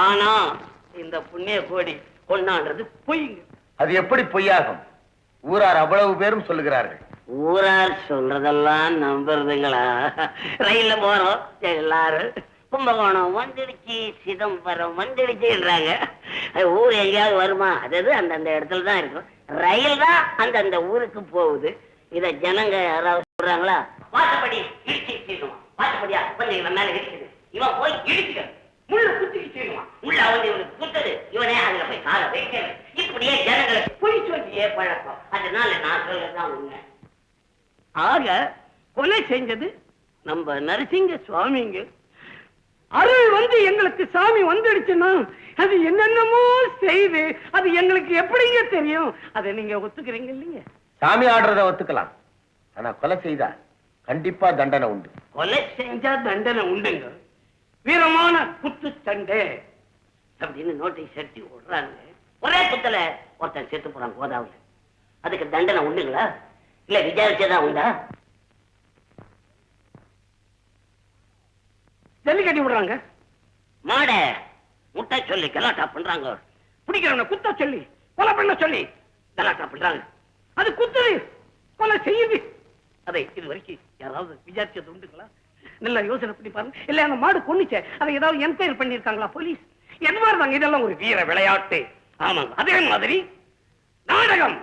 ஆனா இந்த புண்ணிய கோடி கொண்டான்றது பொய்ங்க. அது எப்படி பொய்யாகும்? ஊரார் அவ்வளவு பேரும் சொல்லுகிறார்கள். ஊரார் சொல்றதெல்லாம் நம்புறதுங்களா? ரயில்ல போறோம் எல்லாரும் கும்பகோணம் வந்துடுச்சு, சிதம்பரம் வந்துடுச்சுன்றாங்க. ஊர் எங்கேயாவது வருமா? அதாவது அந்தந்த இடத்துல தான் இருக்கும். ரயில் தான் அந்தந்த ஊருக்கு போகுது. இத ஜனங்க யாராவது சொல்றாங்களா? வாசப்படி இடிச்சுடுவான். வாசப்படியா கொஞ்சம் இவன் மேல இருக்குது, இவன் போய் இடிச்சுக்க முள்ள குத்திக்கிச்சுடுவான். முள்ள வந்து இவனுக்கு குத்தது, இவனே அதுல போய் கால வைக்கிறது. இப்படியே ஜனங்களை பொய் சொல்லியே பழக்கம். அதனால நான் சொல்றதுதான் உண்மை. ஆக கொலை செஞ்சது நம்ம நரசிங்க சுவாமிங்க. அருள் வந்து எங்களுக்கு சாமி வந்துடுச்சுன்னா அது என்னென்னமோ செய்து அது எங்களுக்கு எப்படிங்க தெரியும்? அதை நீங்க ஒத்துக்கிறீங்க இல்லைங்க? சாமி ஆடுறத ஒத்துக்கலாம், ஆனா கொலை செய்தா கண்டிப்பா தண்டனை உண்டு. கொலை செஞ்சா தண்டனை உண்டுங்க. வீரமான குத்து சண்டை அப்படின்னு நோட்டீஸ் செட்டி விடுறாங்க. ஒரே குத்தல ஒருத்தன் செத்து போறான் கோதாவுல. அதுக்கு தண்டனை உண்டுங்களா? இல்ல விசாரிச்சதான் உண்டா? ஜல்லி கட்டி விடுறாங்க. மாட முட்டை சொல்லி கலாட்டா பண்றாங்க. பிடிக்கிறவன குத்த சொல்லி கொலை பண்ண சொல்லி கலாட்டா பண்றாங்க. அது குத்துது, கொலை செய்யுது. அதை இது வரைக்கும் யாராவது விசாரிச்சது உண்டுங்களா? நல்லா யோசனை பண்ணி பாருங்க. இல்ல அந்த மாடு கொன்னுச்சே, அதை ஏதாவது என்கொயரி பண்ணிருக்காங்களா போலீஸ்? எதுவா இருந்தாங்க? இதெல்லாம் ஒரு வீர விளையாட்டு. ஆமாங்க. அதே மாதிரி நாடகம்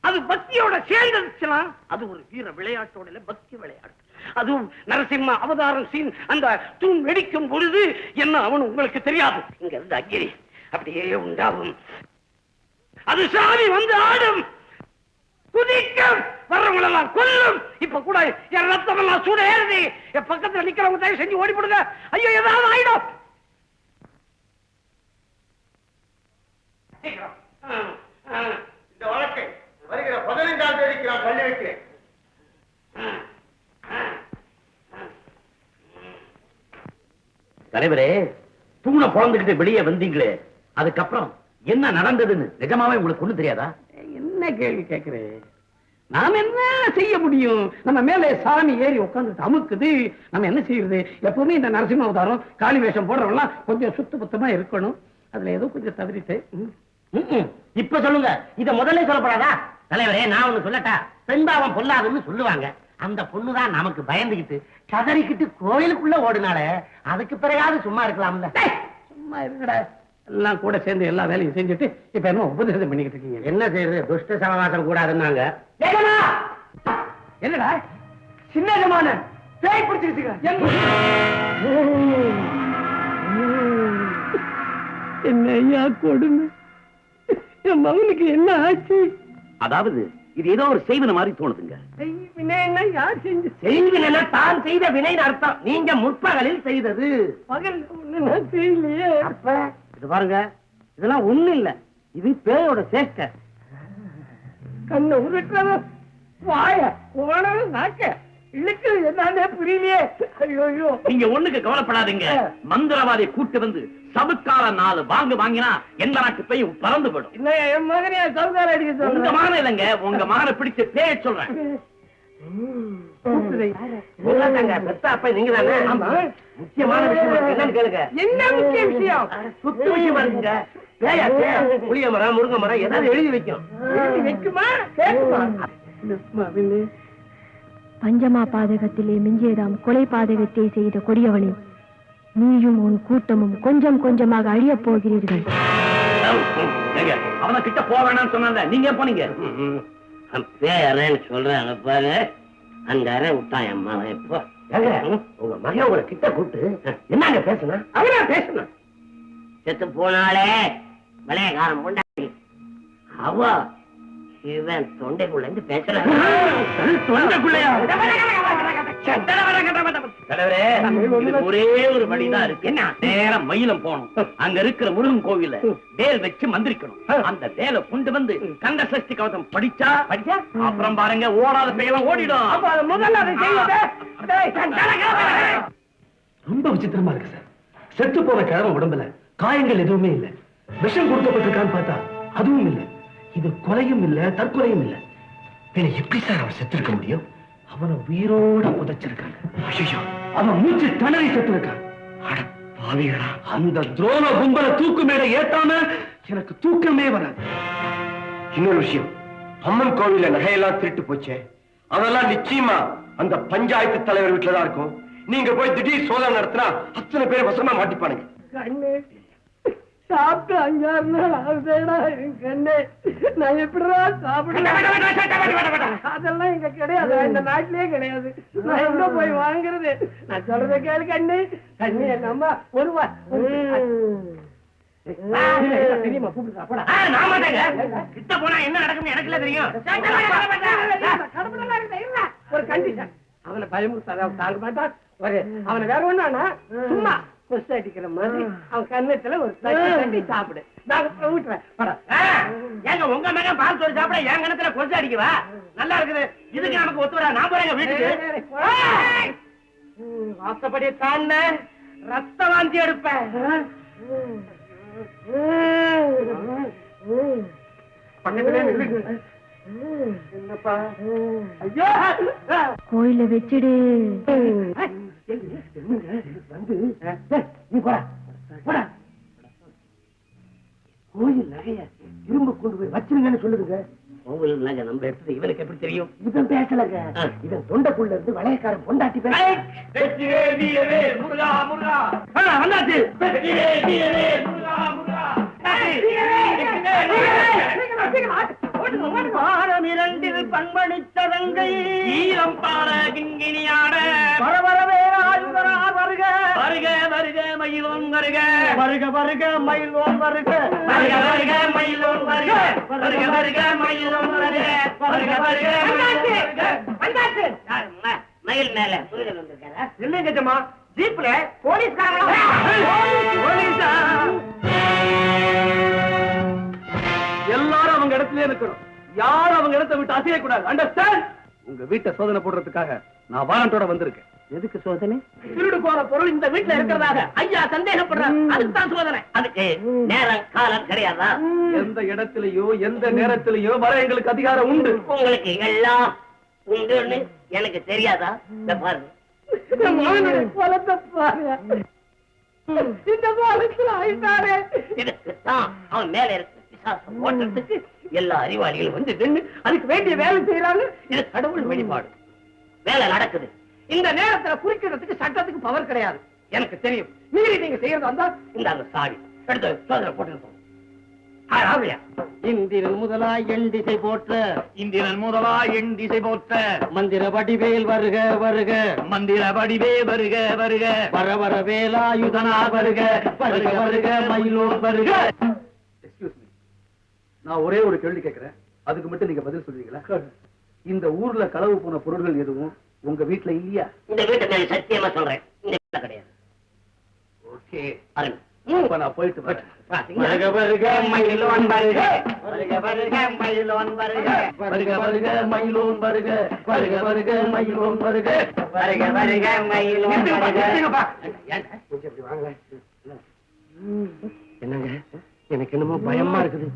அது பக்தியோட சேர்ந்துச்சுன்னா அது ஒரு வீர விளையாட்டோட பக்தி விளையாட்டு. அதுவும் நரசிம்ம அவதாரம் சீன் அந்த தூண் வெடிக்கும் பொழுது என்ன அவனு உங்களுக்கு தெரியாது. இங்க இருந்து அக்கிரி அப்படியே உண்டாகும். அது சாமி வந்து ஆடும், குதிக்கும், வர்றவங்களெல்லாம் கொல்லும். இப்ப கூட என் ரத்தம் எல்லாம் சூட ஏறுது. என் பக்கத்துல நிக்கிறவங்க தயவு செஞ்சு ஓடிப்படுங்க. ஐயோ ஏதாவது ஆயிடும். இந்த வழக்கை வருகிற 15ஆம் தேதிக்கு நான் பண்ணி வைக்கிறேன். தலைவரே, தூணை பொழந்துகிட்டு வெளியே வந்தீங்களே, அதுக்கப்புறம் என்ன நடந்ததுன்னு நிஜமாவே உங்களுக்கு ஒண்ணும் தெரியாதா? என்ன கேள்வி கேட்கிறேன்? நாம என்ன செய்ய முடியும்? நம்ம மேல சாமி ஏறி உட்கார்ந்து அமுக்குது. நம்ம என்ன செய்யறது? எப்பவுமே இந்த நரசிம்ம அவதாரம் காளி வேஷம் போடுறவங்களாம் கொஞ்சம் சுத்த பத்தமா இருக்கணும். அதுல ஏதோ கொஞ்சம் தவறிட்டு. இப்ப சொல்லுங்க, இத முதல்ல சொல்லப்படாதா? தலைவரே, நான் ஒண்ணு சொல்லட்டா? பெண்பாவம் பொல்லாதுன்னு சொல்லுவாங்க. அந்த பொண்ணுதான் நமக்கு பயந்துகிட்டு கதறிக்கிட்டு கோயிலுக்குள்ள ஓடுனால அதுக்கு பிறகாவது சும்மா இருக்கலாம்ல. சும்மா இருக்கடா. எல்லாம் கூட சேர்ந்து எல்லா வேலையும் செஞ்சுட்டு இப்ப என்ன உபதேசம் பண்ணிக்கிட்டு இருக்கீங்க? என்ன செய்யறது? துஷ்ட சமவாசம் கூடாதுன்னாங்க. என்னடா சின்னமான பேய் பிடிச்சிருச்சுங்க. என்ன ஐயா கொடுமை, என் மகனுக்கு என்ன ஆச்சு? அதாவது இது ஏதோ ஒரு செய்வன மாதிரி தோணுதுங்க. வினைன்னா யார் செஞ்சு? செய்வினா தான் செய்த வினைன்னு அர்த்தம். நீங்க முற்பகலில் செய்தது. பகல் ஒண்ணு செய்யலையே. அப்ப இது பாருங்க, இதெல்லாம் ஒண்ணு இல்ல, இது பேயோட சேஷ்ட. கண்ணை உருட்டுறத வாய கோணம் நாக்க இழுக்கு என்னன்னே புரியலையே. ஐயோ நீங்க ஒண்ணுக்கு கவலைப்படாதீங்க. மந்திரவாதி கூட்டு வந்து சபுக்கால 4 வாங்கினா எந்த நாட்டு போய் பறந்து போயிடும். இன்னும் என் மகனையா சவுகார அடிக்க உங்க சொல்றேன். மகன இல்லைங்க, உங்க மகனை பிடிச்ச பேய சொல்றேன். நீங்க தானே? முக்கியமான விஷயம் என்னன்னு கேளுங்க. என்ன முக்கிய விஷயம்? சுத்து விஷயமா இருக்குங்க. புளிய மரம், முருங்கை மரம் ஏதாவது எழுதி வைக்கும். எழுதி வைக்குமா கேட்குமா? பஞ்சமா பாதகத்திலே மிஞ்சியதாம் கொலை பாதகத்தை செய்த கொடியவனே, நீயும் உன் கூட்டமும் கொஞ்சம் கொஞ்சமாக அழியப் போகிறீர்கள். அவன கிட்ட போக வேணாம்னு சொன்னாங்க, நீங்க ஏன் போனீங்க? பேரன்னு சொல்றாங்க பாரு, அந்த அரை விட்டான் என் மகன். இப்போ உங்க மகன் உங்களை கிட்ட கூப்பிட்டு என்னங்க பேசுனா? அவனா பேசுனா? செத்து போனாலே விளையக்காரன் பொண்டாட்டி அவ இவன் தொண்டைக்குள்ள இருந்து பேசுறான். தொண்டைக்குள்ளையா? தலைவரே, இதுக்கு ஒரே ஒரு வழிதான் இருக்கு. என்ன? நேரம் மயிலம் போகணும். அங்க இருக்கிற முருகன் கோவில வேல் வச்சு மந்திரிக்கணும். அந்த வேலை கொண்டு வந்து கந்த சஷ்டி கவசம் படிச்சா அப்புறம் பாருங்க ஓடாத பெயரும் ஓடிடும். முதல்ல அதை ரொம்ப விசித்திரமா இருக்கு சார். செத்து போன கிழமை உடம்புல காயங்கள் எதுவுமே இல்ல. விஷம் கொடுக்கப்பட்டிருக்கான்னு பார்த்தா அதுவும் இல்ல. இது கொலையும் இல்ல, தற்கொலையும் இல்ல. பின்ன எப்படி சார் அவர் செத்திருக்க முடியும்? அவனை உயிரோட புதைச்சிருக்காங்க. ஐயோ, அவன் மூச்சு திணறி செத்துருக்கான். அட பாவிகளா, அந்த துரோண கும்பல தூக்கு மேல ஏத்தாம எனக்கு தூக்கமே வராது. இன்னொரு விஷயம், அம்மன் கோவில நகையெல்லாம் திருட்டு போச்சே, அதெல்லாம் நிச்சயமா அந்த பஞ்சாயத்து தலைவர் வீட்டுலதான் இருக்கும். நீங்க போய் திடீர் சோதனை நடத்தினா அத்தனை பேர் வசமா மாட்டிப்பானுங்க. கண்ணு சாப்பிட்டு 5-6 நாள் ஆகுதேடா என் கண்ணு. நான் எப்படிடா சாப்பிடுறேன்? அதெல்லாம் இங்க கிடையாது, இந்த நாட்டிலேயே கிடையாது. நான் எங்க போய் வாங்குறது? நான் சொல்றத கேளு கண்ணு. கண்ணு நம்ம ஒருவா தெரியுமா? கூப்பிடுறா. நாம கிட்ட போனா என்ன நடக்கும் எனக்குல தெரியும். ஒரு கண்டிஷன், அவனை பயமுறுத்தாத, தாங்க மாட்டான். அவனை வேற ஒண்ணானா சும்மா கொசு அடிக்கிற மாதிரி அவன் கண்ணத்துல ஒரு தட்டி சாப்பிடு. நான் ஊட்டுறேன். ஏங்க உங்க மகன் பால் சோறு சாப்பிட என் கணத்துல கொசு அடிக்குவா? நல்லா இருக்குது. இதுக்கு நமக்கு ஒத்து வரா. நான் போறேங்க வீட்டுக்கு. வாசப்படியை தாண்ட ரத்த வாந்தி எடுப்பேன். பக்கத்திலே நில்லு. என்னப்பா? ஐயோ, கோயில வச்சிடு. நீ போடா போடா. கோயில் நகைய இரும்பு கொண்டு போய் வச்சிருங்கன்னு சொல்லுதுங்க. கோவில் நகை நம்ம எடுத்தது இவனுக்கு எப்படி தெரியும்? இவன் பேசலங்க, இவன் தொண்டைக்குள்ள இருந்து வளையக்காரன் பொண்டாட்டி பேச. முருகா முருகா வந்தாச்சு. வாரம் 2 பண்பணித்தரங்கை ஈரம் பாட கிங்கினியாட வரவரவே ஆயுதரா வருக. வருக வருக மயிலோன் வருக. வருக வருக மயிலோன் வருக. வருக வருக மயிலோன் வருக. வருக வருக மயிலோன் வருக. வருக வருக வந்தாச்சு. மயில் மேல முருகன் வந்திருக்காரா? இல்லைங்க ஜமா, ஜீப்ல போலீஸ்காரங்க. எல்லாரும் அவங்க இடத்துல இருக்கணும். யாரும் அவங்க இடத்தை விட்டு அசைய கூடாது. அண்டர்ஸ்டாண்ட்? உங்க வீட்டை சோதனை போடுறதுக்காக நான் வாரண்டோட வந்திருக்கேன். எதுக்கு சோதனை? திருடு போற பொருள் இந்த வீட்டுல இருக்கிறதாக ஐயா சந்தேகப்படுறார். அதுக்கு தான் சோதனை. அதுக்கு நேரம் காலம் கிடையாதா? எந்த இடத்திலேயோ எந்த நேரத்திலேயோ வர எங்களுக்கு அதிகாரம் உண்டு. உங்களுக்கு எல்லாம் உண்டுன்னு எனக்கு தெரியாதா? இந்த பாருங்க, இந்த மகனுடைய குலத்தை பாருங்க. இந்த காலத்துல ஆயிட்டாரே. இதுக்குத்தான் அவன் மேல இருக்க பிசாசம் ஓட்டுறதுக்கு எல்லா அறிவாளிகளும் வந்து நின்னு அதுக்கு வேண்டிய வேலை செய்யறாங்க. இது கடவுள் வழிபாடு. வேலை நடக்குது. இந்த நேரத்துல குறிக்கிறதுக்கு சட்டத்துக்கு பவர் கிடையாது. எனக்கு தெரியும். மீறி நீங்க செய்யறது வந்தா இந்த அந்த சாவி எடுத்து சோதனை போட்டு இந்திரன் முதலாய் எண் திசை போற்ற. இந்திரன் முதலா எண் திசை போற்ற. மந்திர வடிவேல் வருக வருக. மந்திர வடிவே வருக வருக. வர வர வேலாயுதனா வருக. வருக வருக மயிலோன் வருக. எக்ஸ்கியூஸ் மீ, நான் ஒரே ஒரு கேள்வி கேட்கிறேன், அதுக்கு மட்டும் நீங்க பதில் சொல்றீங்களா? இந்த ஊர்ல களவு போன பொருள்கள் எதுவும் உங்க வீட்டுல இல்லையா? இந்த வீட்டை நான் சத்தியமா சொல்றேன், இந்த வீட்டுல கிடையாது. ஓகே, பாருங்க, நான் போயிட்டு வரேன். வருக வருக மயிலோன் வருக, வருக வருக மயிலோன் வருக, வருக வருக மயிலோன் வருக, வருக வருக மயிலோன் வருக. வருக வருக மயிலோன் வருக. என்னங்க எனக்கு என்னமோ பயமா இருக்குது.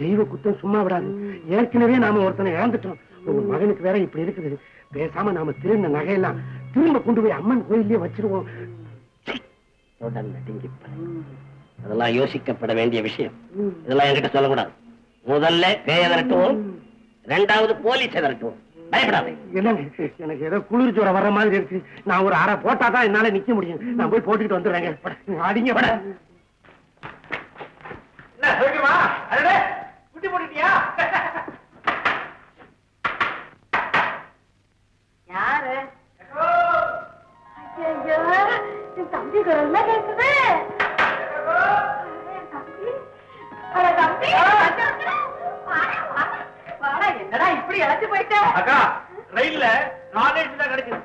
தெய்வ குத்தம் சும்மா விடாது. ஏற்கனவே நாம ஒருத்தனை இழந்துட்டோம். உங்க மகனுக்கு வேற இப்படி இருக்குது. பேசாம நாம திருந்த நகையெல்லாம் திரும்ப கொண்டு போய் அம்மன் கோயிலே வச்சிருவோம். அதெல்லாம் யோசிக்கப்பட வேண்டிய விஷயம். இதெல்லாம் என்கிட்ட சொல்லக்கூடாது. முதல்ல பேய விரட்டுவோம், இரண்டாவது போலீஸை விரட்டுவோம். பயப்படாதே. என்னங்க எனக்கு ஏதோ குளிர் ஜுரம் வர்ற மாதிரி இருக்கு. நான் ஒரு அரை போட்டாதான் என்னால நிக்க முடியும். நான் போய் போட்டுக்கிட்டு வந்துடுறேங்க. அடிங்க பட. குட்டி போட்டுட்டியா? யாரு? ஐயோ, என் தம்பி குரல் தான் கேக்குது. என்னடா இப்படி இழைச்சு போயிட்ட? அக்கா ரயில்ல நாலேஜ் தான் கிடைக்குது.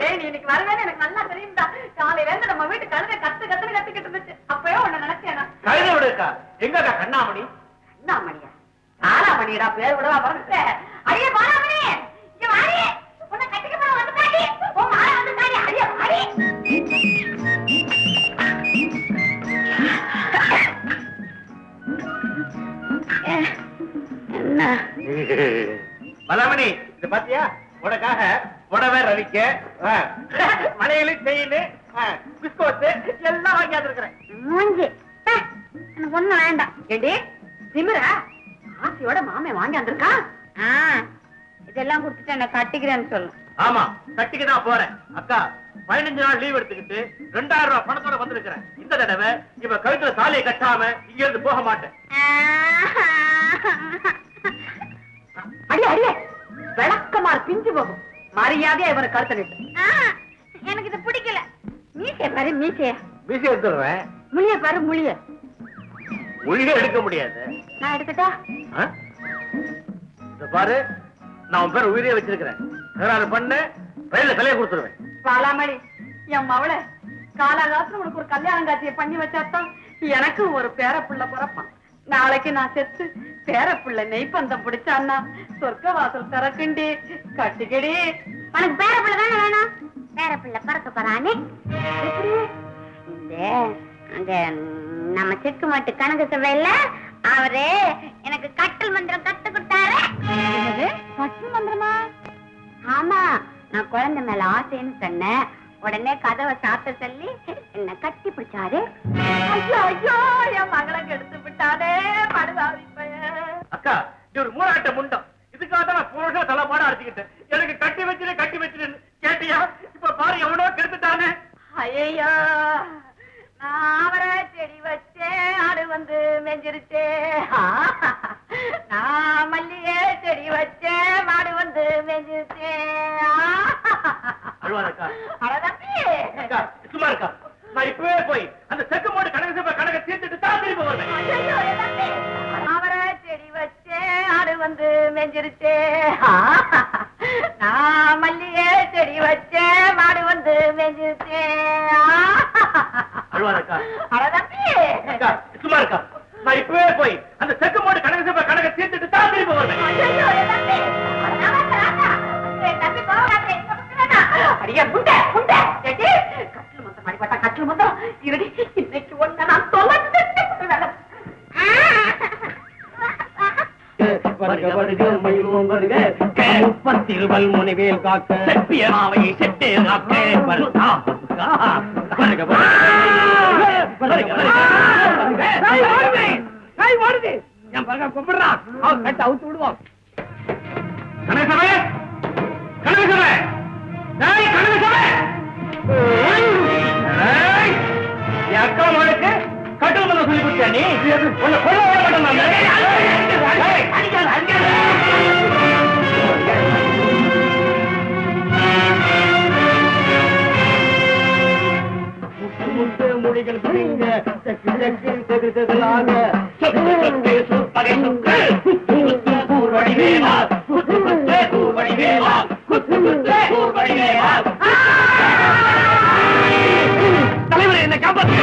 ஏய், நீ இன்னைக்கு வருவேன்னு எனக்கு நல்லா தெரியும்டா. காலையில இருந்து நம்ம வீட்டு கழுதை கத்துக்கிட்டு இருந்துச்சு. அப்பவே உன்னை நினைச்சேனா? கழுத விடுக்கா. எங்கக்கா கண்ணாமணி? கண்ணாமணியா? காலாமணிடா, பேர் விடவா வந்துட்டேன். அடியே பாலாமணி, இங்க வாடி. உன்னை கட்டிக்க போற வந்துட்டாடி. உன் மாலை வந்துட்டாடி. அடியே வாடி. என்ன பலாமணி இது பாத்தியா? உனக்காக புடவை ரவிக்க மலையில செயின் பிஸ்கோத்து எல்லாம் வாங்கியாந்து இருக்கிறேன். மூஞ்சி எனக்கு ஒண்ணும் வேண்டாம். ஏண்டி திமிரா? ஆசையோட மாமே வாங்கி வந்திருக்கான். இதெல்லாம் கொடுத்துட்டு என்ன கட்டிக்கிறேன்னு சொல்லு. ஆமா கட்டிக்குதான் போறேன். அக்கா 15 நாள் லீவ் எடுத்துக்கிட்டு 2000 ரூபாய் பணத்தோட வந்திருக்கிறேன். இந்த தடவை இவ கழுத்துல சாலையை கட்டாம இங்க இருந்து போக மாட்டேன். அடியே அடியே, விளக்கமாறு பிஞ்சு போகும். மரியாதையா இவரை கருத்து நிட்டு. எனக்கு இது பிடிக்கல. மீசைய பாரு, மீசைய. மீசி எடுத்துடுறேன். முழிய பாரு, முழிய. மொழியே எடுக்க முடியாது. நான் எடுக்கட்டா? இந்த பாரு, நான் உன் பேர் உயிரே வச்சிருக்கிறேன். தகராறு பண்ண ரயில்ல தலையை கொடுத்துருவேன். பாலாமணி, என் மவளை காலாகாசம் உனக்கு ஒரு கல்யாணம் காட்சியை பண்ணி வச்சாத்தான் எனக்கு ஒரு பேரப்புள்ள பிறப்பான். நாளைக்கு நான் செத்து பேரப்புள்ள நெய்ப்பந்தம் பிடிச்சான்னா சொர்க்க வாசல் திறக்குண்டி. கட்டிக்கடி. உனக்கு பேரப்புள்ள தானே வேணும்? பேரப்புள்ள பறக்க போறானே. இந்த அங்க நம்ம செக்கு மாட்டு கணக்கு சபையில அவரு எனக்கு கட்டல் மந்திரம் கத்து கொடுத்தாரு. கட்டல் மந்திரமா? ஆமா, நான் குழந்தை மேல ஆசைன்னு சொன்னேன். உடனே கதவை சாத்த சொல்லி என்ன கட்டி பிடிச்சாரு. ஐயோ ஐயோ, என் மகளை கெடுத்து விட்டானே படுதாவி பையன். அக்கா இது ஒரு மூராட்ட முண்டம். இதுக்காக தான் நான் புருஷ தலைப்பாட அடிச்சுக்கிட்டேன். எனக்கு கட்டி வச்சிரு கேட்டியா? இப்ப பாரு எவ்வளோ கெடுத்துட்டானே. ஐயோ, நான் அவரை செடி வச்சேன், ஆடு வந்து மெஞ்சிருச்சே. நான் மல்லிகை செடி வச்சேன், மாடு வந்து மெஞ்சிருச்சே. அழுவாதக்கா. அட தம்பி, அக்கா சும்மா இருக்கா? நான் இப்பவே போய் அந்த செக்கு மோடு கணக்கு தீர்த்துட்டு தான் திரும்ப வருவேன். ஐயோ, என் தம்பி, அவரை செடி வச்சேன், ஆடு வந்து மெஞ்சிருச்சே. நான் மல்லிகை செடி வச்சேன், மாடு வந்து மெஞ்சிருச்சே. அழுவாதக்கா. அட தம்பி, அக்கா சும்மா இருக்கா? நான் இப்பவே போய் அந்த செக்கு மோடு கணக்கு தீர்த்துட்டு தான் திரும்ப வருவேன். ஐயோ, என் தம்பி, என் தம்பி கோவக்காரன் எங்க பக்கத்துலடா? அடியே முண்டை முண்டை, ஏடி கட்டில் மொத்தம் அடிபட்டா கட்டில் மொத்தம் இருடி. இன்னைக்கு ஒண்ணு நான் தொலைச்சிட்டு விடுவேன். வருக வருக மயிலும் வருக, முப்பத்திருவல் முனிவேல் காக்க, செப்பியமாவை செட்டே காக்க. வருக வருக வருக. என் பங்க கூப்பிடுறான். அவன் கட்ட அவுத்து விடுவோம். கணேசமே, கணேசமே, டேய் கணேசமே, டேய் என் அக்கா மகளுக்கு கட்டல் மந்திரம் சொல்லி கொடுத்தியா நீ? உன்னை கொல்ல விட மாட்டேன் நான். டேய், அடிக்காத, அடிக்காத. முத்து முடிகள் பிடிங்க, செக்கு செக்கு செகு செகுலாக, சொத்து சொத்து சுப்பகை சுக்கு, குத்து குத்து கூர்வடி வேவா, குத்து குத்து கூர்வடி வேவா, குத்து குத்து கூர்வடி வேவா. தலைவரே, என்னை காப்பாத்து.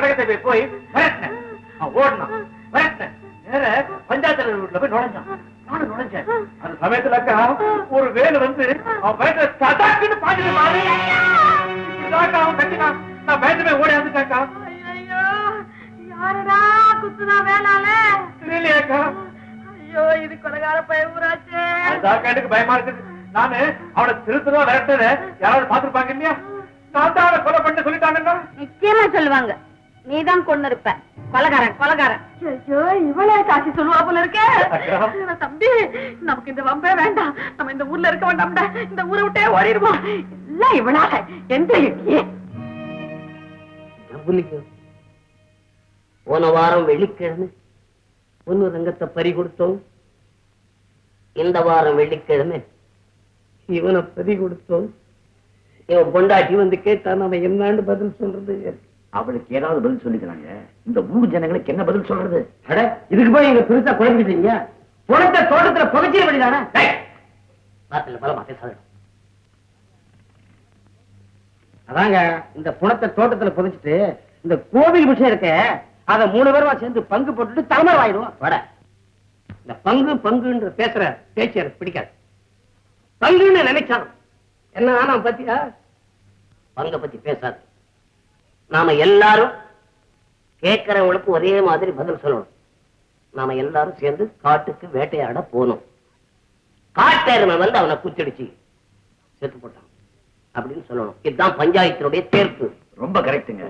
கனகத்தை போய் விரட்டினேன். அவன் ஓடினான், விரட்டினேன். நேர பஞ்சாயத்து தலைவர் வீட்டுல போய் நுழைஞ்சான். நானும் நுழைஞ்சேன். அந்த சமயத்துல அக்கா ஒரு வேலு வந்து அவன் வயசுல சதாக்குன்னு பாஞ்சிட்டு மாறி இப்படிதான் அவன் கட்டினான். நான் பயந்துமே ஓடி வந்துட்டாக்கா. யாரடா குத்துதா வேளால? தெரியலையாக்கா. ஐயோ, இது கொலகார பயமுறாச்சே. அதான் கண்டுக்கு பயமா இருக்குது. நானு அவனை திருத்தமா விரட்டத யாராவது பாத்துருப்பாங்க இல்லையா? நான் தான் அவனை கொலை பண்ண சொல்லிட்டாங்கன்னா நிச்சயமா சொல்லுவாங்க. நீதான் கொண்டு இருப்ப. கொலகாரன் கொலகாரன். ஐயோ, இவளே சாட்சி சொல்லுவா போல இருக்கே. தம்பி, நமக்கு இந்த வம்பே வேண்டாம். நம்ம இந்த ஊர்ல இருக்க வேண்டாம்டா. இந்த ஊரை விட்டே ஓடிடுவோம். எல்லாம் இவளால. எந்த இடியே போன வாரம் வெள்ளிக்கிழமை பொண்ணு ரங்கத்தை பறி கொடுத்தோம். இந்த வாரம் வெள்ளிக்கிழமை இவனை பறி கொடுத்தோம். இவன் பொண்டாட்டி வந்து கேட்டா நம்ம என்னன்னு பதில் சொல்றது? அவளுக்கு ஏதாவது பதில் சொல்லிக்கிறாங்க. இந்த ஊர் ஜனங்களுக்கு என்ன பதில் சொல்றது? அட, இதுக்கு போய் எங்க பெருசா குழம்பிட்டீங்க. புறத்தை தோட்டத்துல புகைச்சிட வேண்டியதானே? வார்த்தையில பலமா பேசாத. அதாங்க, இந்த புணத்தை தோட்டத்துல புதைச்சிட்டு இந்த கோவில் விஷயம் இருக்க அத 3 பேருமா சேர்ந்து பங்கு போட்டுட்டு தலைமை ஆயிடுவோம். வட இந்த பங்கு பங்குன்ற பேசுற பேச்சு எனக்கு பிடிக்காது. பங்குன்னு நினைச்சாலும் என்ன ஆனா பத்தியா பங்க பத்தி பேசாது. நாம எல்லாரும் கேட்கிறவங்களுக்கு ஒரே மாதிரி பதில் சொல்லணும். நாம எல்லாரும் சேர்ந்து காட்டுக்கு வேட்டையாட போனோம். காட்டெருமை வந்து அவனை குத்திடுச்சு, செத்து போட்டான் அப்படின்னு சொல்லணும். இதுதான் பஞ்சாயத்தினுடைய தேர்ப்பு. ரொம்ப கரெக்டுங்க.